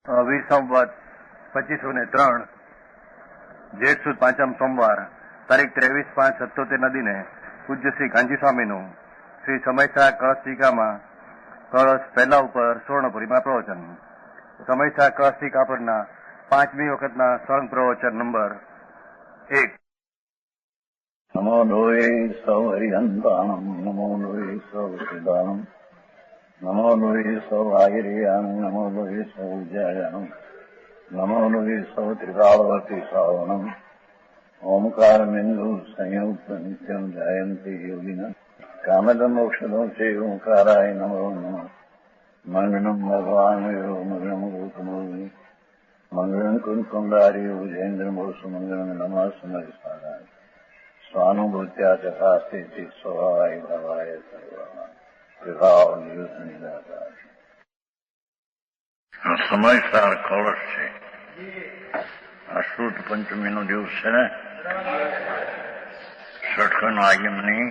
વીર સંવત 2503 જેઠ સુદ પાંચમ સોમવાર તારીખ 23/5/77 દિને પૂજ્ય શ્રી ગાંધી સ્વામીનું શ્રી સમયસા કળશટીકામાં કળશ પહેલા ઉપર સ્વર્ણપુરીમાં પ્રવચન. સમયસા કળશટીકા પરના 5મી વખતના સળંગ પ્રવચન નંબર 1. નમો લોહે સૌ હરિહંતાણમ નમો લોહે સૌ સિદ્ધાણમ નમો લોહે સૌ આયર્યાણમ નમો લોહે સૌ ઉજ્જાયાણમ નમો લોહે સૌ ત્રિકાળવતી શ્રાવણમ ઓમકાર બિંદુ સંયુક્ત નિત્યમ જાયંતિ યોગિના કામદમ મોક્ષદો છે ઓંકારાય નમો નમઃ. મંગલમ ભગવાન મંગલમ ગૌતમોની મંગલમ કુંકુંડારી ઉજેન્દ્ર મોસુ મંગલમ નમઃ સમયસારાય સ્વાનુભૂત્યા ચકાસ્તે સ્વભાવાય ભાવાય સર્વા વિભાવ નિયુત નિરાકાર. સમયસાર કળશ છે. આ શુદ્ધ પંચમીનો દિવસ છે ને, ષટખંડ આગમની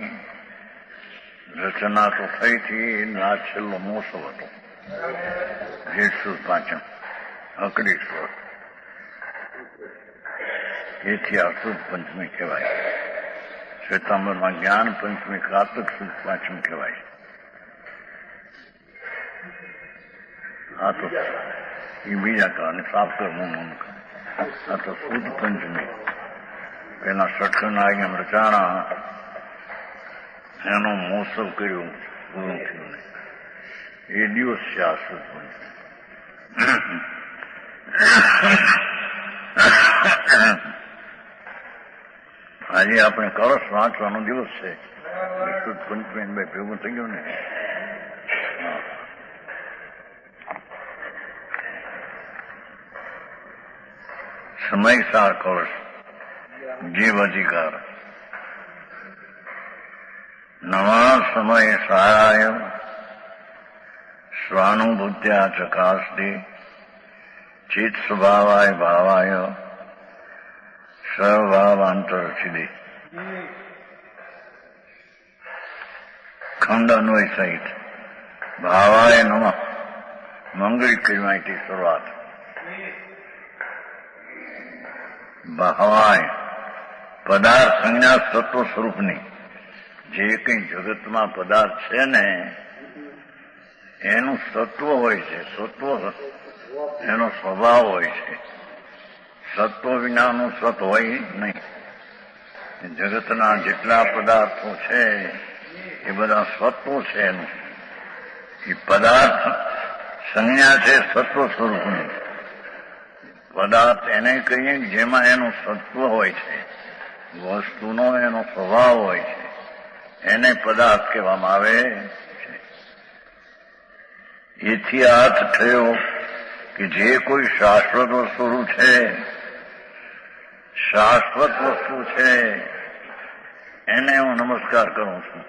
રચના તો થઈ હતી. આ છેલ્લો મોસમ હતો, જેઠ સુદ પાંચમ અકડી સ્વત. એથી આ શુદ્ધ પંચમી કહેવાય. શ્વેતાંબરમાં જ્ઞાન પંચમી કાર્તક સુદ પાંચમ કહેવાય. આ તો એ બીજા કારણે સાફ કરવું. આ તો શુદ્ધ પંચમી પેલા ષટખંડ આગમ રચાણા એનો મોસમ કર્યો પૂરું થયું. એ દિવસ છે આ શુદ્ધ પંચમી. આજે આપણે કળશ વાંચવાનો દિવસ છે. શુદ્ધ પંચમી ભાઈ ભેગું થઈ ગયું ને. સમયસાર કળશ જીવ અધિકાર. નવા સમય સારાય સ્વાનુભૂત્યા ચકાસ્તે ચિત્ત સ્વભાવાય ભાવાય સર્વભાવાંતર સિદ્ધિ. ખંડ અન્વય સહિત ભાવાય નમઃ મંગળી કહેવાયથી શરૂઆત. ભાવાય પદાર્થ સંજ્ઞા સત્વ સ્વરૂપની. જે કંઈ જગતમાં પદાર્થ છે ને એનું સત્વ હોય છે. સત્વ એનો સ્વભાવ હોય છે. સત્વ વિનાનું સત હોય નહીં. જગતના જેટલા પદાર્થો છે એ બધા સત્વો છે. એનું એ પદાર્થ સંજ્ઞા છે સત્વ સ્વરૂપની. પદાર્થ એને કહીએ જેમાં એનું સત્વ હોય છે, વસ્તુનો એનો સ્વભાવ હોય છે, એને પદાર્થ કહેવામાં આવે છે. એથી અર્થ થયો કે જે કોઈ શાશ્વત વસ્તુ છે, શાશ્વત વસ્તુ છે, એને હું નમસ્કાર કરું છું.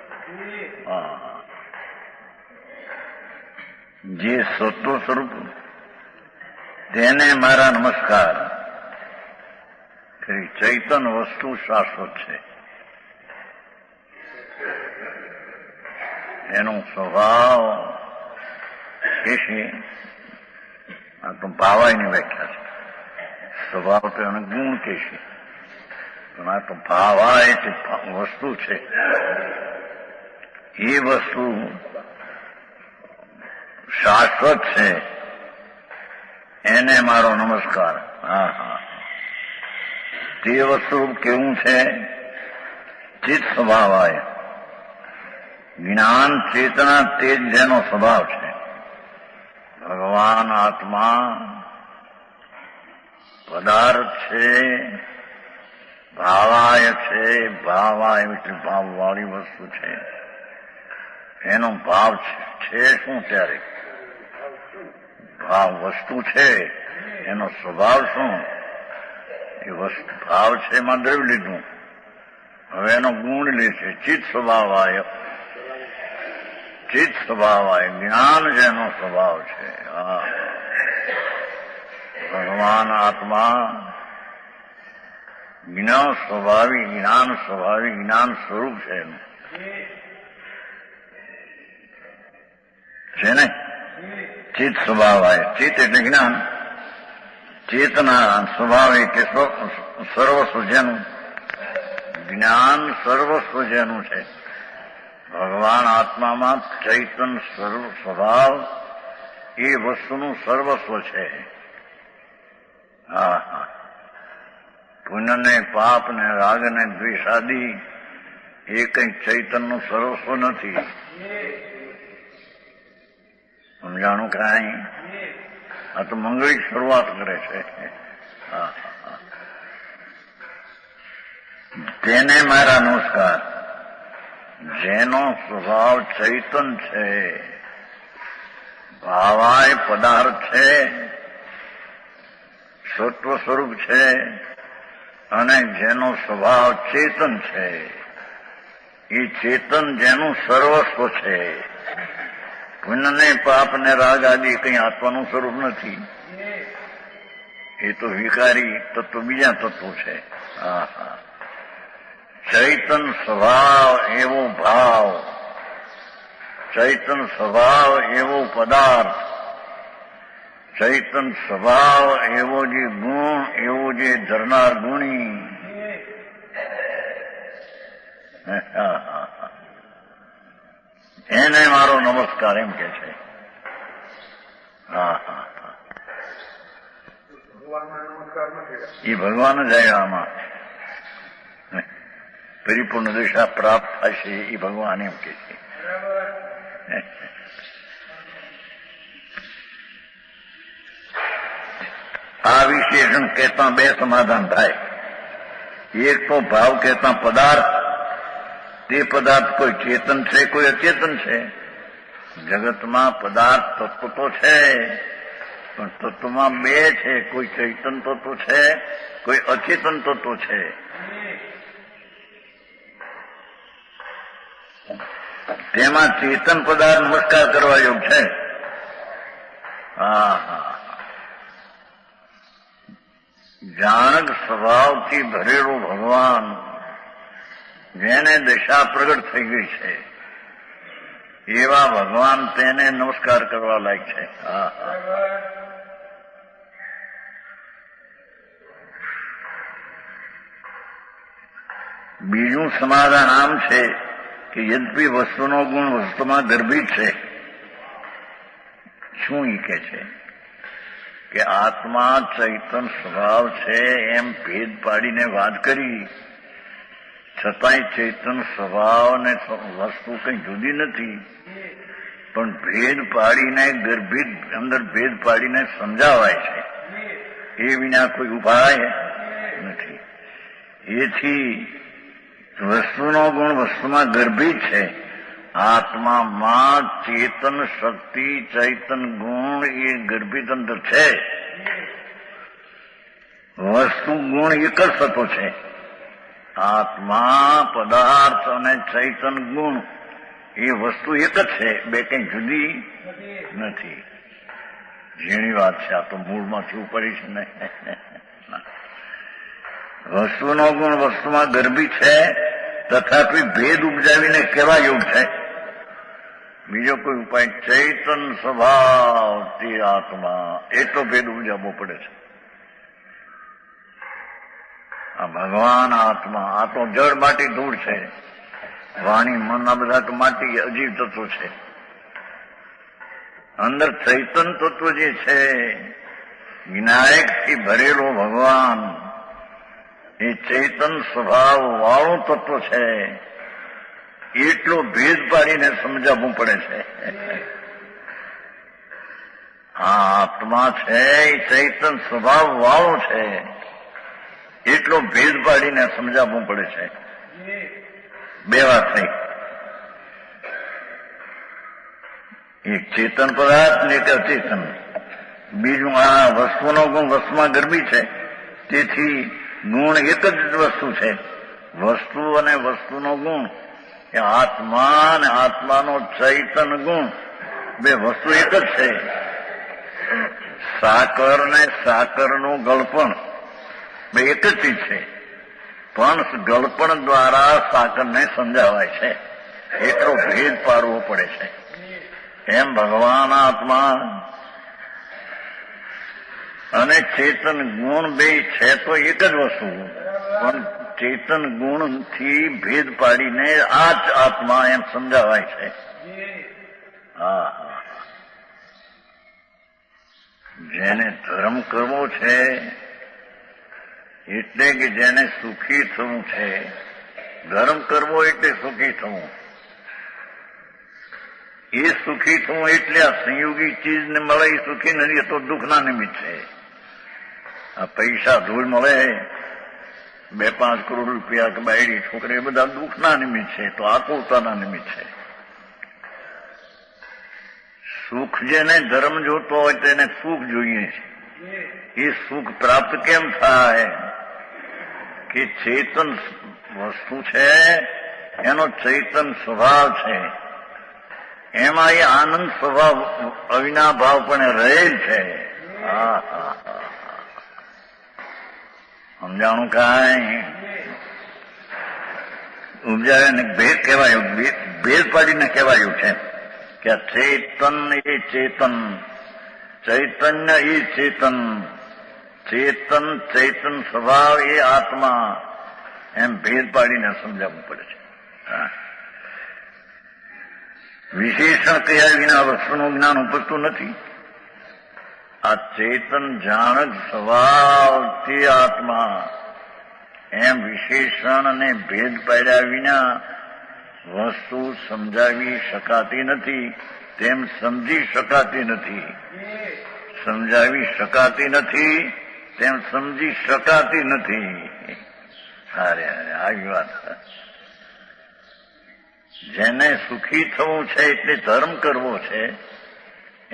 જે સત્વ સ્વરૂપ તેને મારા નમસ્કાર. ચૈતન વસ્તુ શાશ્વત છે. એનો સ્વભાવ એ છે. આ તો ભાવાયની વ્યાખ્યા છે. સ્વભાવ તો એને ગુણ કે છે, પણ આ તો ભાવાય તે વસ્તુ છે. એ વસ્તુ શાશ્વત છે, એને મારો નમસ્કાર. તે વસ્તુ કેવું છે? ચિત્ત સ્વભાવાય. જ્ઞાન ચેતના તે જ જેનો સ્વભાવ છે. ભગવાન આત્મા પદાર્થ છે, ભાવાય છે. ભાવાય એટલે ભાવવાળી વસ્તુ છે. એનો ભાવ છે શું? ત્યારે ભાવ વસ્તુ છે, એનો સ્વભાવ શું? એ વસ્તુ ભાવ છે એમાં દ્રવ્ય લીધું. હવે એનો ગુણ લે છે. ચિત્ત સ્વભાવાય. ચિત્ત સ્વભાવાય જ્ઞાન જેનો સ્વભાવ છે. ભગવાન આત્મા જ્ઞાન સ્વભાવી, જ્ઞાન સ્વભાવી, જ્ઞાન સ્વરૂપ છે એનું છે ને. ચિત્ત સ્વભાવાય. ચિત્ત એટલે જ્ઞાન, ચેતના સ્વભાવ એટલે સર્વસ્વ જેનું, જ્ઞાન સર્વસ્વ જેનું છે. ભગવાન આત્મામાં ચૈતન સ્વભાવ એ વસ્તુનું સર્વસ્વ છે. હા હા, પુણ્ય ને પાપ ને રાગ ને દ્વેષાદી એ કંઈ ચૈતનનું સર્વસ્વ નથી. સમજાણું કાંઈ? આ તો મંગળી શરૂઆત કરે છે. તેને મારા નમસ્કાર. જેનો સ્વભાવ ચૈતન છે, ભાવાય પદાર્થ છે, સત્વ સ્વરૂપ છે, અને જેનો સ્વભાવ ચેતન છે, એ ચેતન જેનું સર્વસ્વ છે. પુણ્ય ને પાપ ને રાગ આદિ કંઈ આત્માનું સ્વરૂપ નથી. એ તો વિકારી તત્વ, બીજા તત્વો છે. હા હા, ચૈતન સ્વભાવ એવો ભાવ, ચૈતન સ્વભાવ એવો પદાર્થ, ચૈતન સ્વભાવ એવો જે ગુણ, એવો જે ધરનાર ગુણી. એને મારો નમસ્કાર એમ કે છે. હા હા, એ ભગવાન જ આમાં પરિપૂર્ણ દિશા પ્રાપ્ત થશે એ ભગવાન એમ કે છે. આ વિશેષણ કહેતા બે સમાધાન થાય. એક તો ભાવ કહેતા પદાર્થ, તે પદાર્થ કોઈ ચેતન છે, કોઈ અચેતન છે. જગતમાં પદાર્થ તત્વ તો છે, પણ તત્વમાં બે છે. કોઈ ચૈતન તત્વ છે, કોઈ અચેતન તત્વ છે. તેમાં ચેતન પદાર્થ નમસ્કાર કરવા યોગ છે. હા હા, જાણક સ્વભાવથી ભરેલો ભગવાન, જેને દશા પ્રગટ થઈ ગઈ છે, એવા ભગવાન તેને નમસ્કાર કરવા લાયક છે. હા હા, બીજું સમાધાન આમ છે કે યદ્યપિ વસ્તુનો ગુણ વસ્તુમાં ગર્ભિત છે. શું એ કે છે કે આત્મા ચૈતન સ્વભાવ છે એમ ભેદ પાડીને વાત કરી, છતાંય ચૈતન સ્વભાવ ને વસ્તુ કંઈ જુદી નથી. પણ ભેદ પાડીને ગર્ભિત અંદર ભેદ પાડીને સમજાવાય છે, એ વિના કોઈ ઉપાય નથી. એથી વસ્તુનો ગુણ વસ્તુમાં ગર્ભિત છે. આત્મામાં ચેતન શક્તિ, ચૈતન ગુણ એ ગર્ભિત અંદર છે. વસ્તુ ગુણ એક જ થતો છે. આત્મા પદાર્થ અને ચૈતન ગુણ એ વસ્તુ એક જ છે, બે કંઈ જુદી નથી. ઝીણી વાત છે. આ તો મૂળમાંથી ઉપરી છે ને. વસ્તુનો ગુણ વસ્તુમાં ગર્ભિત છે, તથાપી ભેદ ઉપજાવીને કેવા યોગ છે? બીજો કોઈ ઉપાય? ચૈતન સ્વભાવ તે આત્મા, એટલો ભેદ ઉપજાવવો પડે છે. આ ભગવાન આત્મા, આ તો જળ માટી ધૂળ છે. વાણી મન આ બધા તો માટી અજીવ તત્વો છે. અંદર ચૈતન તત્વ જે છે, વિનાયકથી ભરેલો ભગવાન, એ ચૈતન સ્વભાવ વાળું તત્વ છે. એટલો ભેદ પાડીને સમજાવવું પડે છે. આ આત્મા છે એ ચૈતન સ્વભાવ વાળો છે, એટલો ભેદ પાડીને સમજાવવું પડે છે. બે વાત થઈ. એક ચેતન પદાર્થ ને એક અચેતન. બીજું આ વસ્તુનો ગુણ વસ્તુમાં ગર્ભી છે, તેથી ગુણ એક જ વસ્તુ છે. વસ્તુ અને વસ્તુનો ગુણ એ આત્મા અને આત્માનો ચૈતન ગુણ બે વસ્તુ એક જ છે. સાકર ને સાકરનું ગળપણ બે એક જ ચીજ છે, પણ ગળપણ દ્વારા સાકરને સમજાવાય છે. એટલો ભેદ પાડવો પડે છે. એમ ભગવાન આત્મા અને ચેતન ગુણ બે છે તો એક જ વસ્તુ, પણ ચેતન ગુણથી ભેદ પાડીને આ જ આત્મા એમ સમજાવાય છે. હા, જેને ધર્મ કરવો છે એટલે કે જેને સુખી થવું છે, ધર્મ કરવો એટલે સુખી થવું. એ સુખી થવું એટલે આ સંયોગી ચીજને મળે એ સુખી નથી, એ તો દુઃખના નિમિત્ત છે. આ પૈસા ધૂળ મળે, 2-5 કરોડ રૂપિયા કે બાયડી છોકરી, એ બધા દુઃખના નિમિત્ત છે, તો આકુલતાના નિમિત્ત છે. સુખ જેને ધર્મ જોતો હોય તેને સુખ જોઈએ છે. એ સુખ પ્રાપ્ત કેમ થાય? કે ચેતન વસ્તુ છે, એનો ચૈતન સ્વભાવ છે, એમાં એ આનંદ સ્વભાવ અવિનાભાવ પણ રહેલ છે. સમજાણું કાંઈ? ઉપજાવે ને ભેદ કહેવાયું, ભેદ પાડીને કહેવાયું છે કે ચેતન એ ચેતન, ચૈતન્ય એ ચેતન, ચેતન ચૈતન સ્વભાવ એ આત્મા, એમ ભેદ પાડીને સમજાવવું પડે છે. વિશેષણ કયા વિના વસ્તુનું જ્ઞાન ઉપજતું નથી. આ ચેતન જાણ જ સ્વભાવ તે આત્મા, એમ વિશેષણ અને ભેદ પાડ્યા વિના વસ્તુ સમજાવી શકાતી નથી, તેમ સમજી શકાતી નથી. સમજાવી શકાતી નથી તેમ સમજી શકાતી નથી. અરે આવી વાત. જેને સુખી થવું છે એટલે ધર્મ કરવો છે,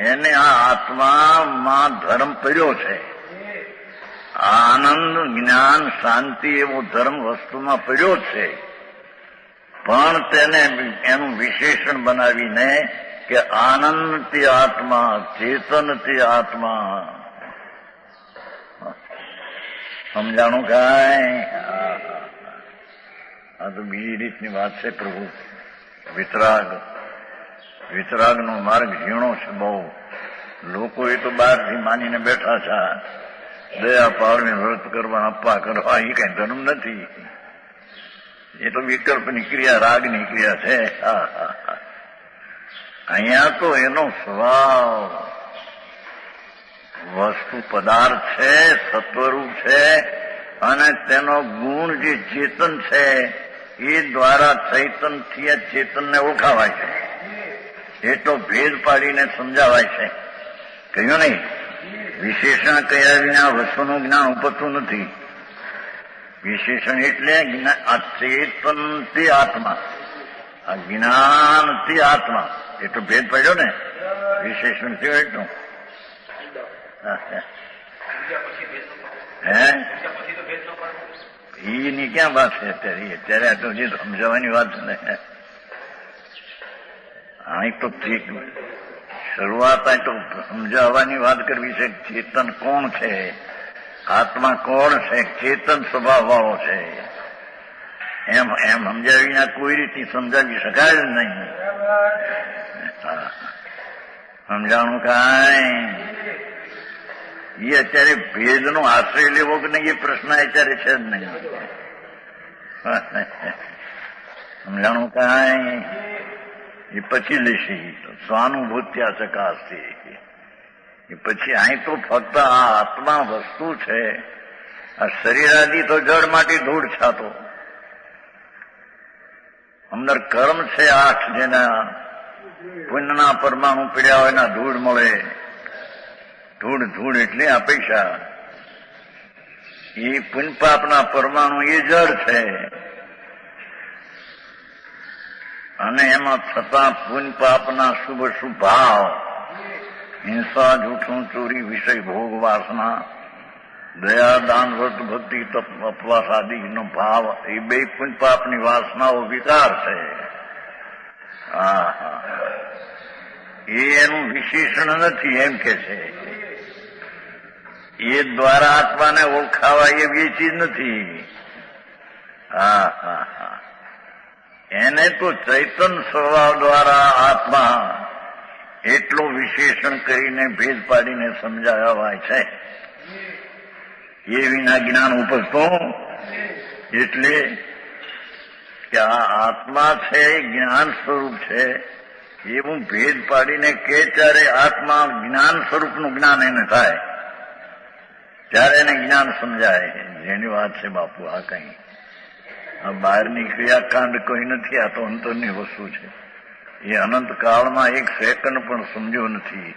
એને આ આત્મામાં ધર્મ પડ્યો છે. આનંદ, જ્ઞાન, શાંતિ એવો ધર્મ વસ્તુમાં પડ્યો છે, પણ તેને એનું વિશેષણ બનાવીને કે આનંદ તે આત્મા, ચેતન તે આત્મા. સમજાણું કાંઈ? આ તો બીજી રીતની વાત છે પ્રભુ. વિતરાગનો માર્ગ ઝીણો છે બહુ. લોકો એ તો બહારથી માનીને બેઠા છે દયા પાવને વ્રત કરવા, અપ્પા કરવા, એ કઈ ધર્મ નથી. એ તો વિકલ્પની ક્રિયા, રાગની ક્રિયા છે. અહીંયા તો એનો સ્વભાવ વસ્તુ પદાર્થ છે, સત્વરૂપ છે, અને તેનો ગુણ જે ચેતન છે એ દ્વારા ચૈતનથી ચેતનને ઓળખાવાય છે. એટલો ભેદ પાડીને સમજાવાય છે. કહ્યું નહીં? વિશેષણ કયા વિના વસ્તુનું જ્ઞાન ઉપજતું નથી. વિશેષણ એટલે આ ચેતન તે આત્મા, આ જ્ઞાન તે આત્મા, એટલો ભેદ પડ્યો ને. વિશેષણ થયું એટલું. એની ક્યાં વાત છે અત્યારે? આ તો જે સમજાવવાની વાત છે ને. અહીં તો શરૂઆત અહીં તો સમજાવવાની વાત કરવી છે. ચેતન કોણ છે? આત્મા કોણ છે? ચેતન સ્વભાવ વાળો છે. એમ સમજાવીને કોઈ રીતે સમજાવી શકાય જ નહીં. સમજાણું કાંઈ? એ અત્યારે ભેદનો આશ્રય લેવો કે નહીં એ પ્રશ્ન અત્યારે છે જ નહીં. સમજાણું કાંઈ? એ પછી લેશે. સ્વાનુભૂત્યા ચકાસતી. એ પછી અહીં તો ફક્ત આ આત્મા વસ્તુ છે. આ શરીરાદી તો જળ માટી ધૂળ છાતો. અંદર કર્મ છે 8, જેના પુણ્યના પરમાણુ પીડ્યા હોય એના ધૂળ મળે. ધૂળ એટલે આ પૈસા. એ પુણ્ય પાપના પરમાણુ એ જળ છે. અને એમાં થતા પુણ્ય પાપના શુભ શુભ ભાવ, હિંસા, જૂઠું, ચોરી, વિષય, ભોગ, વાસના, દયા, દાન, વ્રત, ભક્તિ, તપ, ઉપવાસ આદિનો ભાવ, એ બે પુણ્ય પાપની વાસનાઓ વિકાર છે. એ એનું વિશેષણ નથી એમ કે છે. એ દ્વારા આત્માને ઓળખાવા એવી ચીજ નથી. એને તો ચૈતન સ્વભાવ દ્વારા આત્મા એટલો વિશેષણ કરીને ભેદ પાડીને સમજાવાય છે. એ વિના જ્ઞાન ઉપજતું એટલે કે આ આત્મા છે જ્ઞાન સ્વરૂપ છે એવું ભેદ પાડીને કે ત્યારે આત્મા જ્ઞાન સ્વરૂપનું જ્ઞાન એને થાય ત્યારે એને જ્ઞાન સમજાય. જેની વાત છે બાપુ, આ કઈ આ બહારની ક્રિયાકાંડ કોઈ નથી, આ તો અંતરની વસ્તુ છે. એ અનંત કાળમાં એક સેકન્ડ પણ સમજ્યો નથી.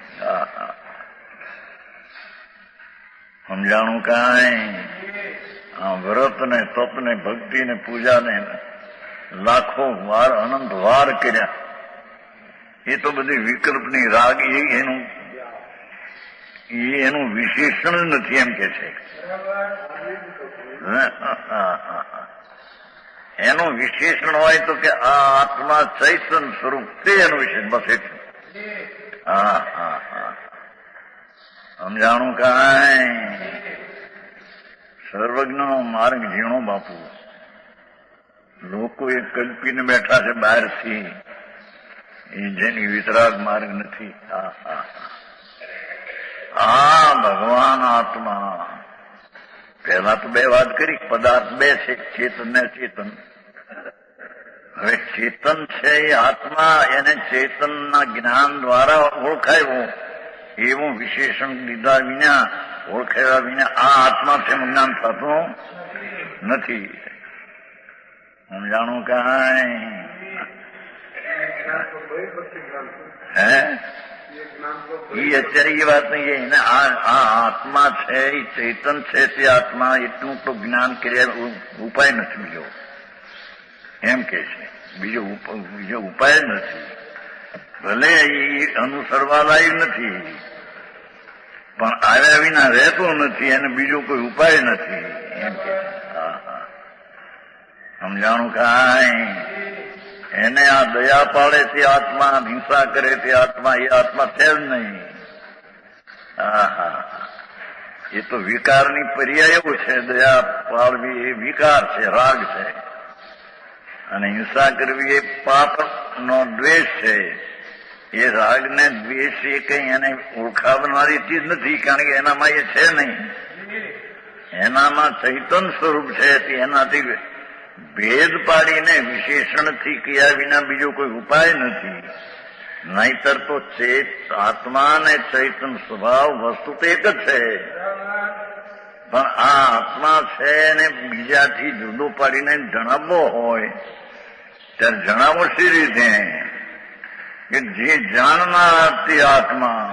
સમજાણું કાંઈ આ વ્રત ને તપ ને ભક્તિ ને પૂજા ને લાખો વાર અનંત વાર કર્યા, એ તો બધી વિકલ્પની રાગ, એનું વિશેષણ નથી એમ કે છે. એનું વિશેષણ હોય તો કે આ આત્મા ચૈતન સ્વરૂપ તે એનું વિશેષ, બસ એટલું. સમજાણું કાંઈ સર્વજ્ઞનો માર્ગ ઝીણો બાપુ. લોકો એ કલ્પીને બેઠા છે બહારથી, એ જેની વિતરાગ માર્ગ નથી. ભગવાન આત્મા પહેલા તો બે વાત કરી, પદાર્થ બે છે, ચેતન ને ચેતન. હવે ચેતન છે એ આત્મા, એને ચેતનના જ્ઞાન દ્વારા ઓળખાયું એવું વિશેષણ લીધા વિના, ઓળખાવ્યા વિના આ આત્મા તેનું જ્ઞાન થતું નથી. સમજાણું કાંઈ? હે એ અત્યારે એ વાત નહીં. એને આ આત્મા છે એ ચેતન છે, તે આત્મા એટલું તો જ્ઞાન કર્યા ઉપાય નથી બીજો, એમ કે છે. બીજો ઉપાય નથી. ભલે એ અનુસરવા લાયક નથી, પણ આવ્યા વિના રહેતો નથી, એને બીજો કોઈ ઉપાય નથી, એમ કે. સમજાણું કાંઈ? એને આ દયા પાડે તે આત્મા, હિંસા કરે તે આત્મા, એ આત્મા છે જ નહીં. એ તો વિકારની પર્યાય એવું છે. દયા પાડવી એ વિકાર છે, રાગ છે, અને હિંસા કરવી એ પાપનો દ્વેષ છે. એ રાગ ને દ્વેષ એ કઈ એને ઓળખાવનારી ચીજ નથી, કારણ કે એનામાં એ છે નહીં. એનામાં ચૈતન સ્વરૂપ છે, એનાથી ભેદ પાડીને વિશેષણથી ક્યા વિના બીજો કોઈ ઉપાય નથી. નહીતર તો આત્મા ને ચૈતન સ્વભાવ વસ્તુ તો એક જ છે, પણ આ આત્મા છે એને બીજાથી જુદો પાડીને જણાવવો હોય ત્યારે જણાવો સી રીતે કે જે જાણનાર તે આત્મા,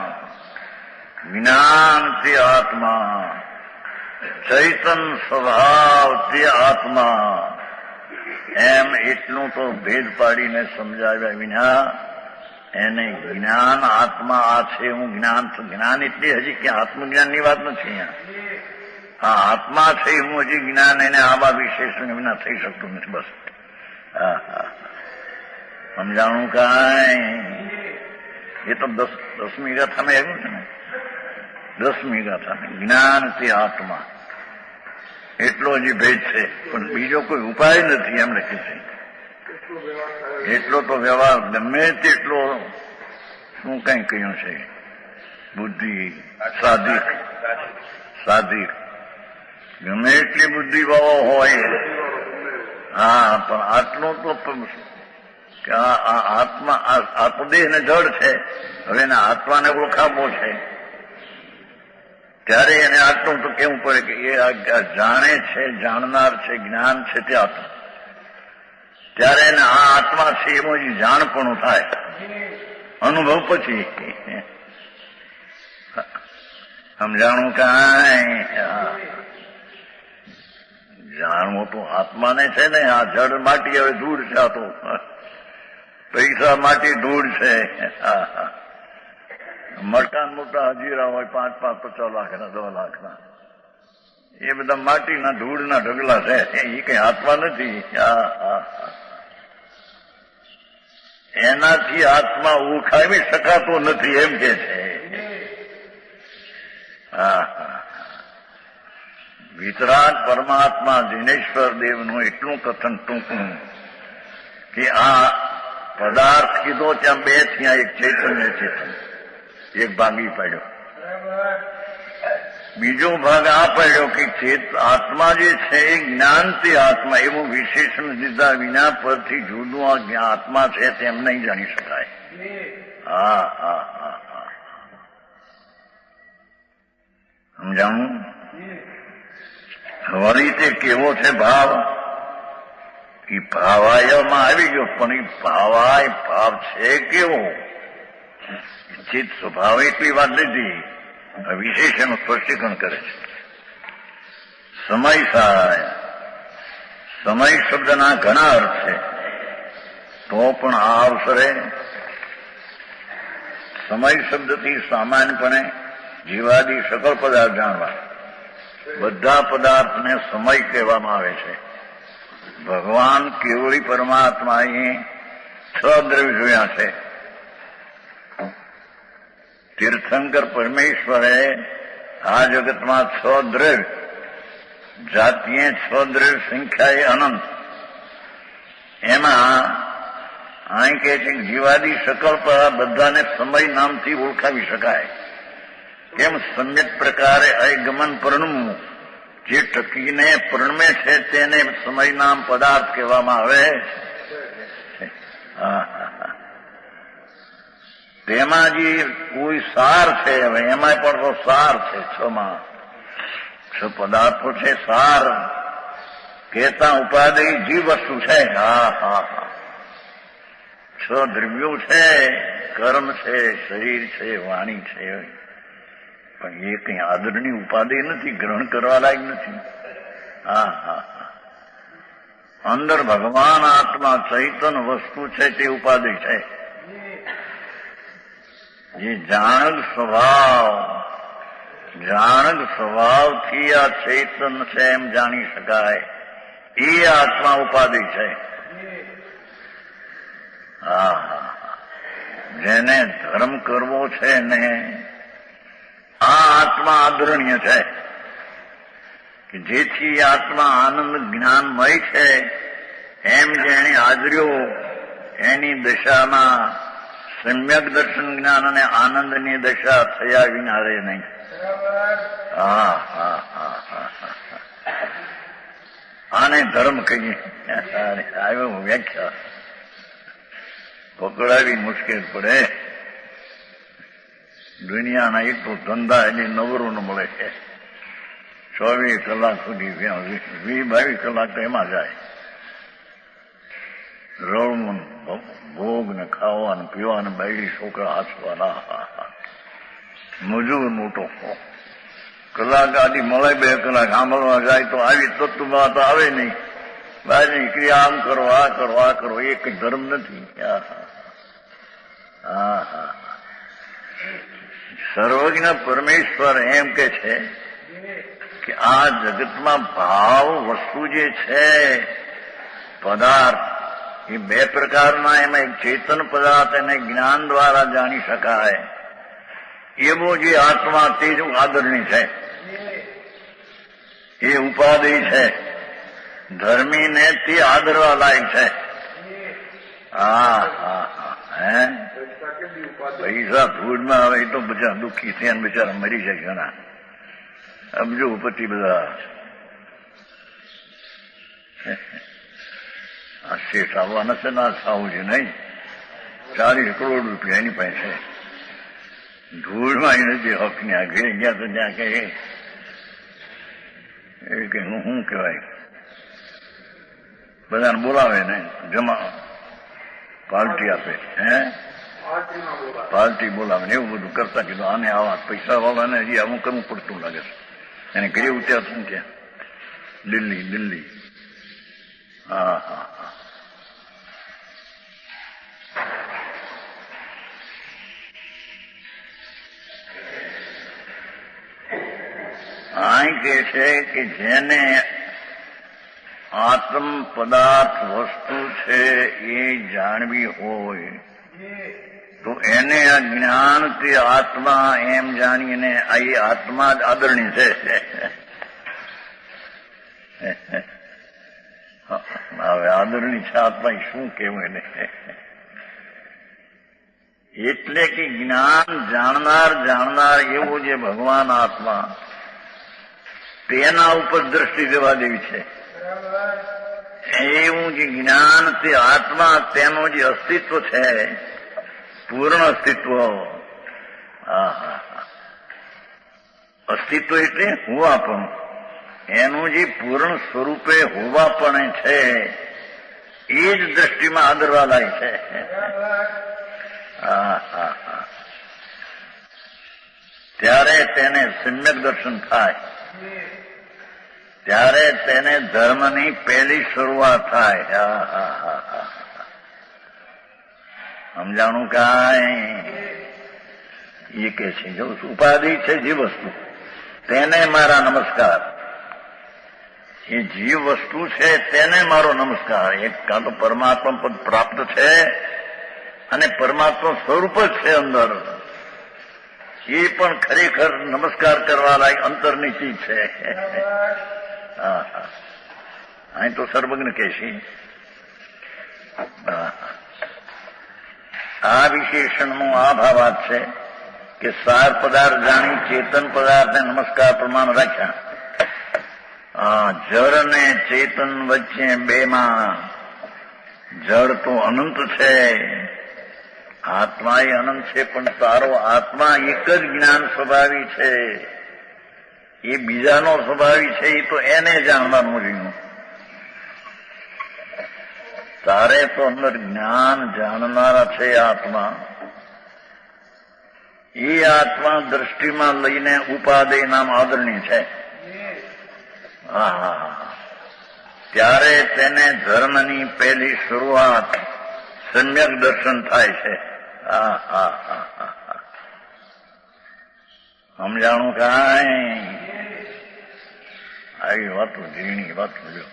જ્ઞાન તે આત્મા, ચૈતન સ્વભાવ તે આત્મા, એમ એટલું તો ભેદ પાડીને સમજાવ્યા વિના એને જ્ઞાન આત્મા આ છે હું જ્ઞાન એટલે હજી ક્યાં આત્મજ્ઞાનની વાત નથી. આ આત્મા છે હું હજી જ્ઞાન એને આવા વિશેષણ વિના થઈ શકતું નથી. બસ સમજાણું કાંઈ? એ તો દસમી ગાથામાં આવ્યું છે ને, 10મી ગાથામાં જ્ઞાન તે આત્મા એટલો હજી ભેદ છે, પણ બીજો કોઈ ઉપાય નથી એમ લખે છે. એટલો તો વ્યવહાર ગમે તેટલો શું કઈ કહ્યું છે, બુદ્ધિ સાધિક ગમે એટલી બુદ્ધિ વાળો હોય, પણ આટલો તો કે આ આત્મા આત્મદેહ ને જડ છે. હવે એના આત્માને ઓળખાવવો છે ત્યારે એને આટલું તો કેવું પડે કે એ જાણે છે, જાણનાર છે, જ્ઞાન છે તે આત્મા. ત્યારે એને આ આત્મા છે એમાં જાણપણું થાય અનુભવ પછી. સમજાણું કાંઈ? જાણવું તો આત્માને છે ને. આ જડ માટી હવે ધૂળ છે, આ તો પૈસા માટી ધૂળ છે. મોટા હજીરા હોય 5-5, 50 લાખના, 10 લાખના, એ બધા માટીના ધૂળના ઢગલા છે. એ કઈ આત્મા નથી. એનાથી આત્મા ઓળખાવી શકાતો નથી એમ કે છે. વિતરાગ પરમાત્મા દિનેશ્વર દેવનું એટલું કથન ટૂંકું કે આ પદાર્થ કીધો ત્યાં 2 થયા, એક ચૈતન્ય ચેતન, એક ભાંગી પાડ્યો. બીજો ભાગ આ પડ્યો કે આત્મા જે છે એ જ્ઞાનથી આત્મા એવું વિશેષણ દીધા વિના પરથી જુદું આ આત્મા છે તેમ નહીં જાણી શકાય. હા હા હા હા સમજાણું. વળી તે કેવો છે ભાવ? એ ભાવાયમાં આવી ગયો, પણ એ ભાવાય ભાવ છે કેવો? ચિત્ત સ્વભાવ એટલી વાત લીધી, વિશેષનું સ્પષ્ટીકરણ કરે છે. સમય થાય, સમય શબ્દના ઘણા અર્થ છે, તો પણ આ અવસરે સમય શબ્દથી સામાન્યપણે જીવાદી સકળ પદાર્થ જાણવા, બધા પદાર્થને સમય કહેવામાં આવે છે. ભગવાન કેવળી પરમાત્માએ 6 દ્રવ્ય જોયા છે. તીર્થંકર પરમેશ્વરે આ જગતમાં 6 દ્રવ્ય, જાતીય 6 દ્રવ્ય સંખ્યાએ અનંત. એમાં અહીં કહે છે કે જીવાદી સકળ બધાને સમય નામથી ઓળખાવી શકાય. કેમ? સમ્યક પ્રકારે અયગમન પરણવું, જે ટકીને પરણમે છે તેને સમય નામ પદાર્થ કહેવામાં આવે. તેમાં જે કોઈ સાર છે, હવે એમાં પણ તો સાર છે. 6 પદાર્થો છે. સાર કહેતા ઉપાદેય જીવ વસ્તુ છે. હા હા હા 6 દ્રવ્યો છે, કર્મ છે, શરીર છે, વાણી છે. પણ એ કઈ આદરણી ઉપાદેય નથી, ગ્રહણ કરવા લાયક નથી. હા હા હા અંદર ભગવાન આત્મા ચૈતન વસ્તુ છે તે ઉપાદેય છે. જે જાણગ સ્વભાવથી આ ચૈતન છે એમ જાણી શકાય, એ આત્મા ઉપાધિ છે. હા હા જેને ધર્મ કરવો છે ને આ આત્મા આદરણીય છે, કે જેથી આત્મા આનંદ જ્ઞાનમય છે એમ જેને આદર્યો એની દશામાં સમ્યક દર્શન જ્ઞાન અને આનંદની દશા થયા વિના રહે નહીં. હા હા હા હા આને ધર્મ કહીએ. આવ્યો વ્યાખ્યા પકડાવી મુશ્કેલ પડે. દુનિયાના એક તો ધંધા એને નવરો ન મળે છે. 24 કલાક સુધી 20-22 કલાક તો એમાં જાય. રળવું, ભોગ ને ખાવા ને પીવા ને બાયડી છોકરા હાથવાના. મજૂર મોટો કલાક આદિ મળે, 2 કલાક સાંભળવા જાય તો આવી તત્વમાં તો આવે નહીં. બહારની ક્રિયા આમ કરો, આ કરો, આ કરો, એ કઈ ધર્મ નથી. હા હા સર્વજ્ઞ પરમેશ્વર એમ કે છે કે આ જગતમાં ભાવ વસ્તુ જે છે પદાર્થ, એ 2 પ્રકારના, એમાં એક ચેતન પદાર્થ અને જ્ઞાન દ્વારા જાણી શકાય એવો જે આત્મા તે જ આદરણી છે, એ ઉપાધિ છે. ધર્મીને તે આદરવા લાયક છે. હા હા હે પૈસા ધૂળમાં આવે તો બધા દુઃખી થયા, બિચારા મરી જાય ઘણા. અબજોપતિ બધા આ શેઠ આવવા નથી, ના થવું છે નહીં. 40 કરોડ રૂપિયા એની પાસે ધૂળમાં એ નથી હક ને આ ઘેર ગયા તો ત્યાં કે શું કહેવાય, બધાને બોલાવે ને જમા પાર્ટી આપે. પાર્ટી બોલાવે ને એવું બધું કરતા. કીધું આને આવા પૈસા વાળાને હજી આવું કરવું પડતું લાગે છે. એને ઘરે ઉત્યા શું ત્યાં દિલ્હી. હા હા હા અહીં કે છે કે જેને આત્મ પદાર્થ વસ્તુ છે એ જાણવી હોય તો એને આ જ્ઞાનથી આત્મા એમ જાણીને આ આત્મા જ આદરણી છે. હવે આદરણી છે આત્મા શું કહેવું એને? એટલે કે જ્ઞાન જાણનાર એવો જે ભગવાન આત્મા તેના ઉપર દ્રષ્ટિ દેવા દેવી છે. એવું જે જ્ઞાન, તે આત્મા, તેનું જે અસ્તિત્વ છે, પૂર્ણ અસ્તિત્વ, અસ્તિત્વ એટલે હોવાપણું, એનું જે પૂર્ણ સ્વરૂપે હોવાપણે છે એ જ દ્રષ્ટિમાં આદરવા લાય છે. ત્યારે તેને સમ્યક દર્શન થાય, ત્યારે તેને ધર્મની પહેલી શરૂઆત થાય. સમજાણું કાંઈ? એ કે છે જો ઉપાધિ છે જીવ વસ્તુ, તેને મારા નમસ્કાર. એ જીવ વસ્તુ છે તેને મારો નમસ્કાર. એક કાં તો પરમાત્મા પદ પ્રાપ્ત છે અને પરમાત્મા સ્વરૂપ જ છે અંદર, એ પણ ખરેખર નમસ્કાર કરવા લાયક અંતરની ચીજ છે. અહીં તો સર્વજ્ઞ કે છે. આ વિશેષણનો આ ભાવાત છે કે સાર પદાર્થ જાણી ચેતન પદાર્થને નમસ્કાર પ્રમાણ રાખ્યા. જળ ને ચેતન વચ્ચે બેમાં જળ તો અનંત છે, આત્મા એ અનંત છે, પણ તારો આત્મા એક જ જ્ઞાન સ્વભાવી છે, એ બીજાનો સ્વભાવી છે, એ તો એને જાણવાનું રહ્યું. તારે તો અંદર જ્ઞાન જાણનારા છે આત્મા, એ આત્મા દ્રષ્ટિમાં લઈને ઉપાદેય નામ આદરણીય છે. ત્યારે તેને ધર્મની પહેલી શરૂઆત સમ્યક દર્શન થાય છે. સમજાણું કાંઈ? આવી વાતો ઝીણી વાતો જો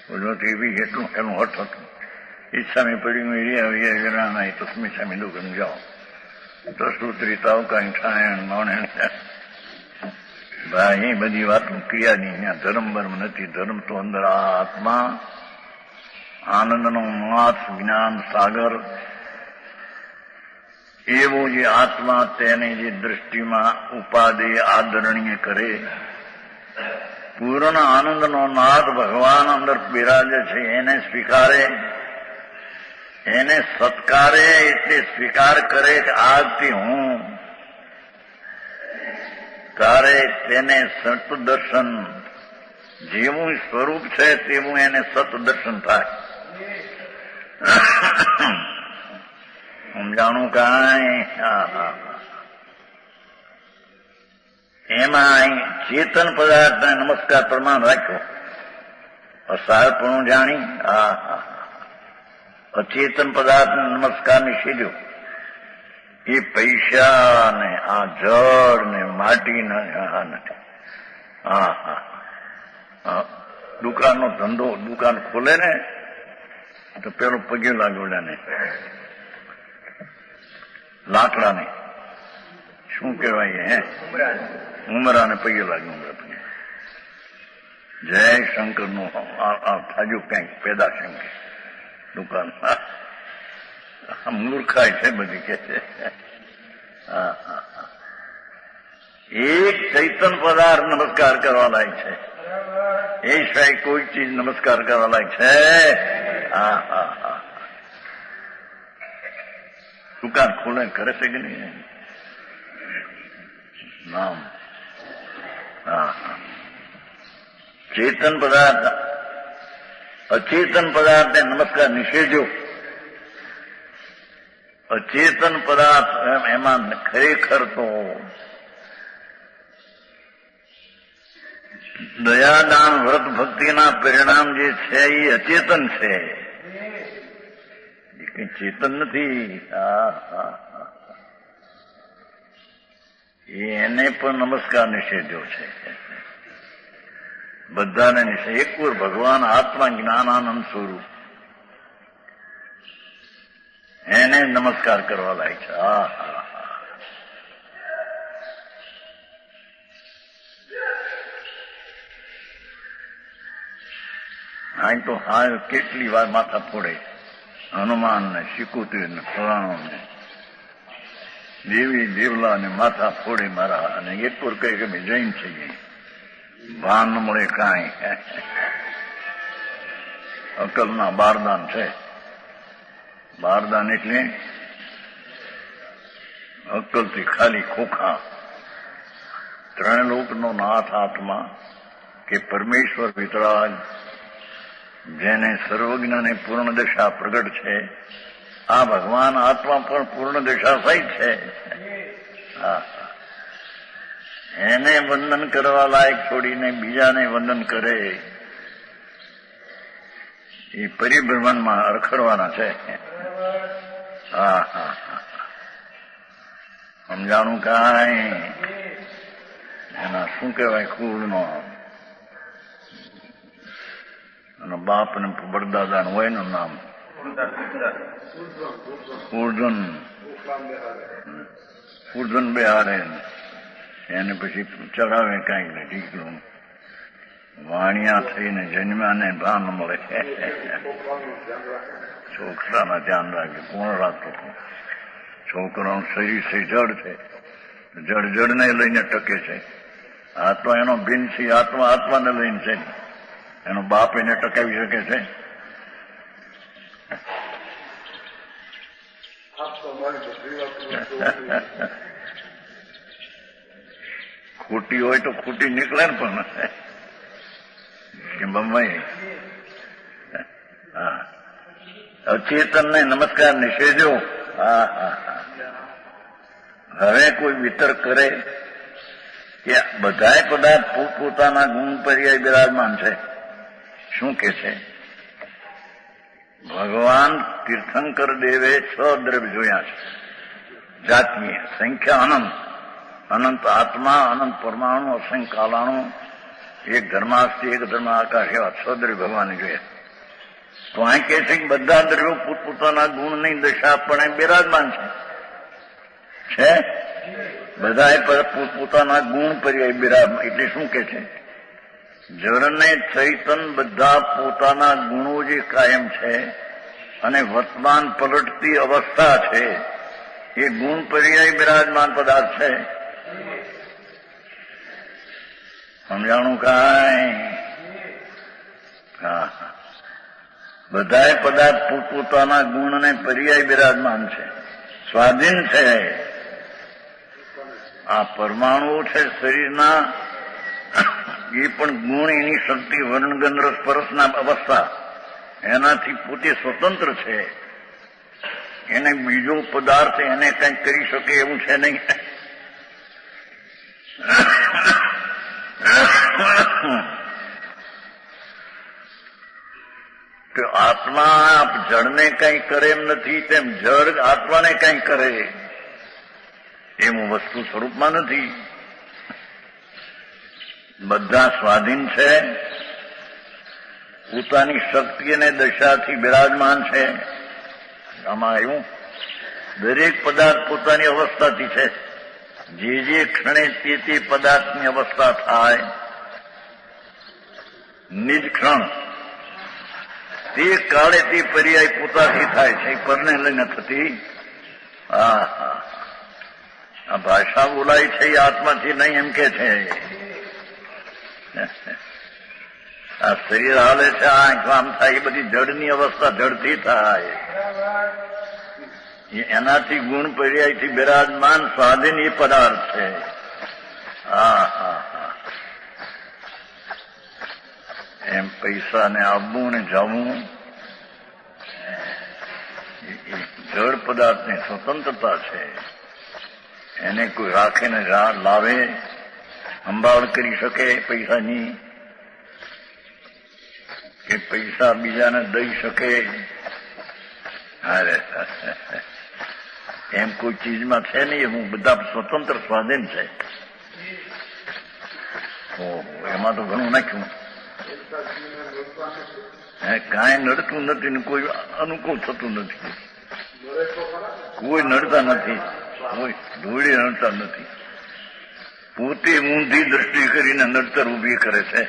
બોલો એવી એટલું એનું હઠ હતું. ઈચ્છામી પડી વિરાના તસ્મી સામી દુઃખ જાઓ તો સૂત્રી તાવકાઈ ઠાયણ માણે ભાઈ, એ બધી વાતો ક્રિયાની. અહીંયા ધર્મ બર્મ નથી. ધર્મ તો અંદર આ આત્મા આનંદનો માત જ્ઞાન સાગર, એવો જે આત્મા તેની જે દ્રષ્ટિમાં ઉપાધિ આદરણીય કરે, પૂર્ણ આનંદનો નાદ ભગવાન અંદર બિરાજે છે, એને સ્વીકારે, એને સત્કારે, એટલે સ્વીકાર કરે કે આજથી હું, તારે તેને સત દર્શન, જેવું સ્વરૂપ છે તેવું એને સત દર્શન થાય. સમજાણું કાંઈ? એમાં ચેતન પદાર્થને નમસ્કાર પ્રમાણ રાખ્યો, અસારપણું જાણી અચેતન પદાર્થને નમસ્કાર નિષેધ્યો. એ પૈસા ને આ જળ ને માટી નથી. દુકાનનો ધંધો, દુકાન ખોલે ને તો પેલો પગે લાગ્યો ને લાકડાને શું કહેવાય, હે ઉમરાને પગે લાગ્યું. જય શંકર નું થાજુ કંઈક પેદા શંકર દુકાન મૂર્ખાય છે બધી કે છે. એક ચૈતન પદાર્થ નમસ્કાર કરવા લાયક છે, એ સિવાય કોઈ ચીજ નમસ્કાર કરવા લાયક છે. દુકાન ખોલે કરે છે કે નહીં નામ? ચેતન પદાર્થ અચેતન પદાર્થને નમસ્કાર નિષેધ્યો. અચેતન પદાર્થ એમાં ખરેખર તો દયાદાન વ્રત ભક્તિના પરિણામ જે છે એ અચેતન છે, એ કઈ ચેતન નથી. એને પણ નમસ્કાર નિષેધ્યો છે. બધાને નિષેધ. એકવાર ભગવાન આત્મા જ્ઞાનાનંદ સ્વરૂપ, એને નમસ્કાર કરવા લાયક છે. અહીં તો હાલ કેટલી વાર માથા ફોડે, હનુમાન ને શિકુતી ને ફલાણો ને દેવી દેવલા ને માથા ફોડે મારા, અને એકવાર કહે કે અમે જૈન છીએ. ભાન ન મળે કાંઈ. અકલના બારદાન છે. બારદાન એટલે અકલથી ખાલી ખોખા. ત્રણ લોકનો નાથ આત્મા કે પરમેશ્વર વિતરાગ, જેને સર્વજ્ઞને પૂર્ણ દશા પ્રગટ છે, આ ભગવાન આત્મા પણ પૂર્ણ દશા સહિત છે. એને વંદન કરવા લાયક છોડીને બીજાને વંદન કરે એ પરિભ્રમણમાં અરખડવાના છે. સમજાણું કાંઈ? એના શું કહેવાય કુળનો અને બાપ ને બળદાદા હોય એનું નામ ઉર્જન બેહારે, એને પછી ચડાવે કાંઈક ને ઢીકલું. વાણિયા થઈને જન્મ્યા ને ભાન મળે. છોકરાના ધ્યાન રાખે. કોણ રાખતો? છોકરાનું શરીર છે જડ છે, જડને લઈને ટકે છે. આત્મા એનો ભિન્ન છે. આત્મા આત્માને લઈને છે. એનો બાપ એને ટકાવી શકે છે? ખોટી હોય તો ખોટી નીકળે ને પણ કે બમ્બઈ. અચેતનને નમસ્કાર નિષેધો. હવે કોઈ વિતર્ક કરે કે બધાય પદાર્થ પોતપોતાના ગુણ પર્યાય બિરાજમાન છે. શું કે છે? ભગવાન તીર્થંકર દેવે 6 દ્રવ્ય જોયા છે જાતીય. સંખ્યા અનંત આત્મા, અનંત પરમાણુ, અસંખ્ય કાલાણુ, એક ધર્માસ્તિ, એક ધર્મ આકાશ, એવા 6 દ્રવ્ય ભગવાને જોયા. તો આ કહે છે કે બધા દ્રવ્યો પોતપોતાના ગુણની દશા પણ બિરાજમાન છે. બધા પોતપોતાના ગુણ પર્યાય બિરાજમાન. એટલે શું કે છે? જળને ચૈતન બધા પોતાના ગુણો જે કાયમ છે અને વર્તમાન પલટતી અવસ્થા છે, એ ગુણ પર્યાય બિરાજમાન પદાર્થ છે. સમજાણું કાંઈ? બધાય પદાર્થ પોતપોતાના ગુણ અને પર્યાય બિરાજમાન છે, સ્વાધીન છે. આ પરમાણુઓ છે શરીરના, એ પણ ગુણ, એની શક્તિ, વર્ણગંધ રસ પરસના અવસ્થા, એનાથી પોતે સ્વતંત્ર છે. એને બીજો પદાર્થ એને કંઈક કરી શકે એવું છે નહીં. તો આત્મા જળને કંઈ કરે એમ નથી, તેમ જળ આત્માને કંઈ કરે એમ વસ્તુ સ્વરૂપમાં નથી. બધા સ્વાધીન છે, પોતાની શક્તિ અને દશાથી બિરાજમાન છે. આમાં એવું દરેક પદાર્થ પોતાની અવસ્થાથી છે. જે ક્ષણે તે પદાર્થની અવસ્થા થાય, નિજ ક્ષણ તે કાળે તે પર્યાય પોતાથી થાય છે, પરને લઈને થતી. આ ભાષા બોલાય છે એ આત્માથી નહીં એમ કે છે. આ શરીર હાલે છે, આંખ આમ થાય, એ બધી જડની અવસ્થા જડથી થાય. એનાથી ગુણ પર્યાયથી બિરાજમાન સ્વાધીન એ પદાર્થ છે. એમ પૈસા ને આવવું ને જવું, જળ પદાર્થની સ્વતંત્રતા છે. એને કોઈ રાખે ને લાવે, સંભાળ કરી શકે પૈસાની, કે પૈસા બીજાને દઈ શકે. એમ કોઈ ચીજમાં છે નહીં. હું બધા સ્વતંત્ર સ્વાધીન છે. એમાં તો ઘણું નાખ્યું. કાંઈ નડતું નથી ને કોઈ અનુકૂળ થતું નથી. કોઈ નડતા નથી, કોઈ ધૂળી નડતા નથી. પોતે ઊંધી દ્રષ્ટિ કરીને નડતર ઉભી કરે છે.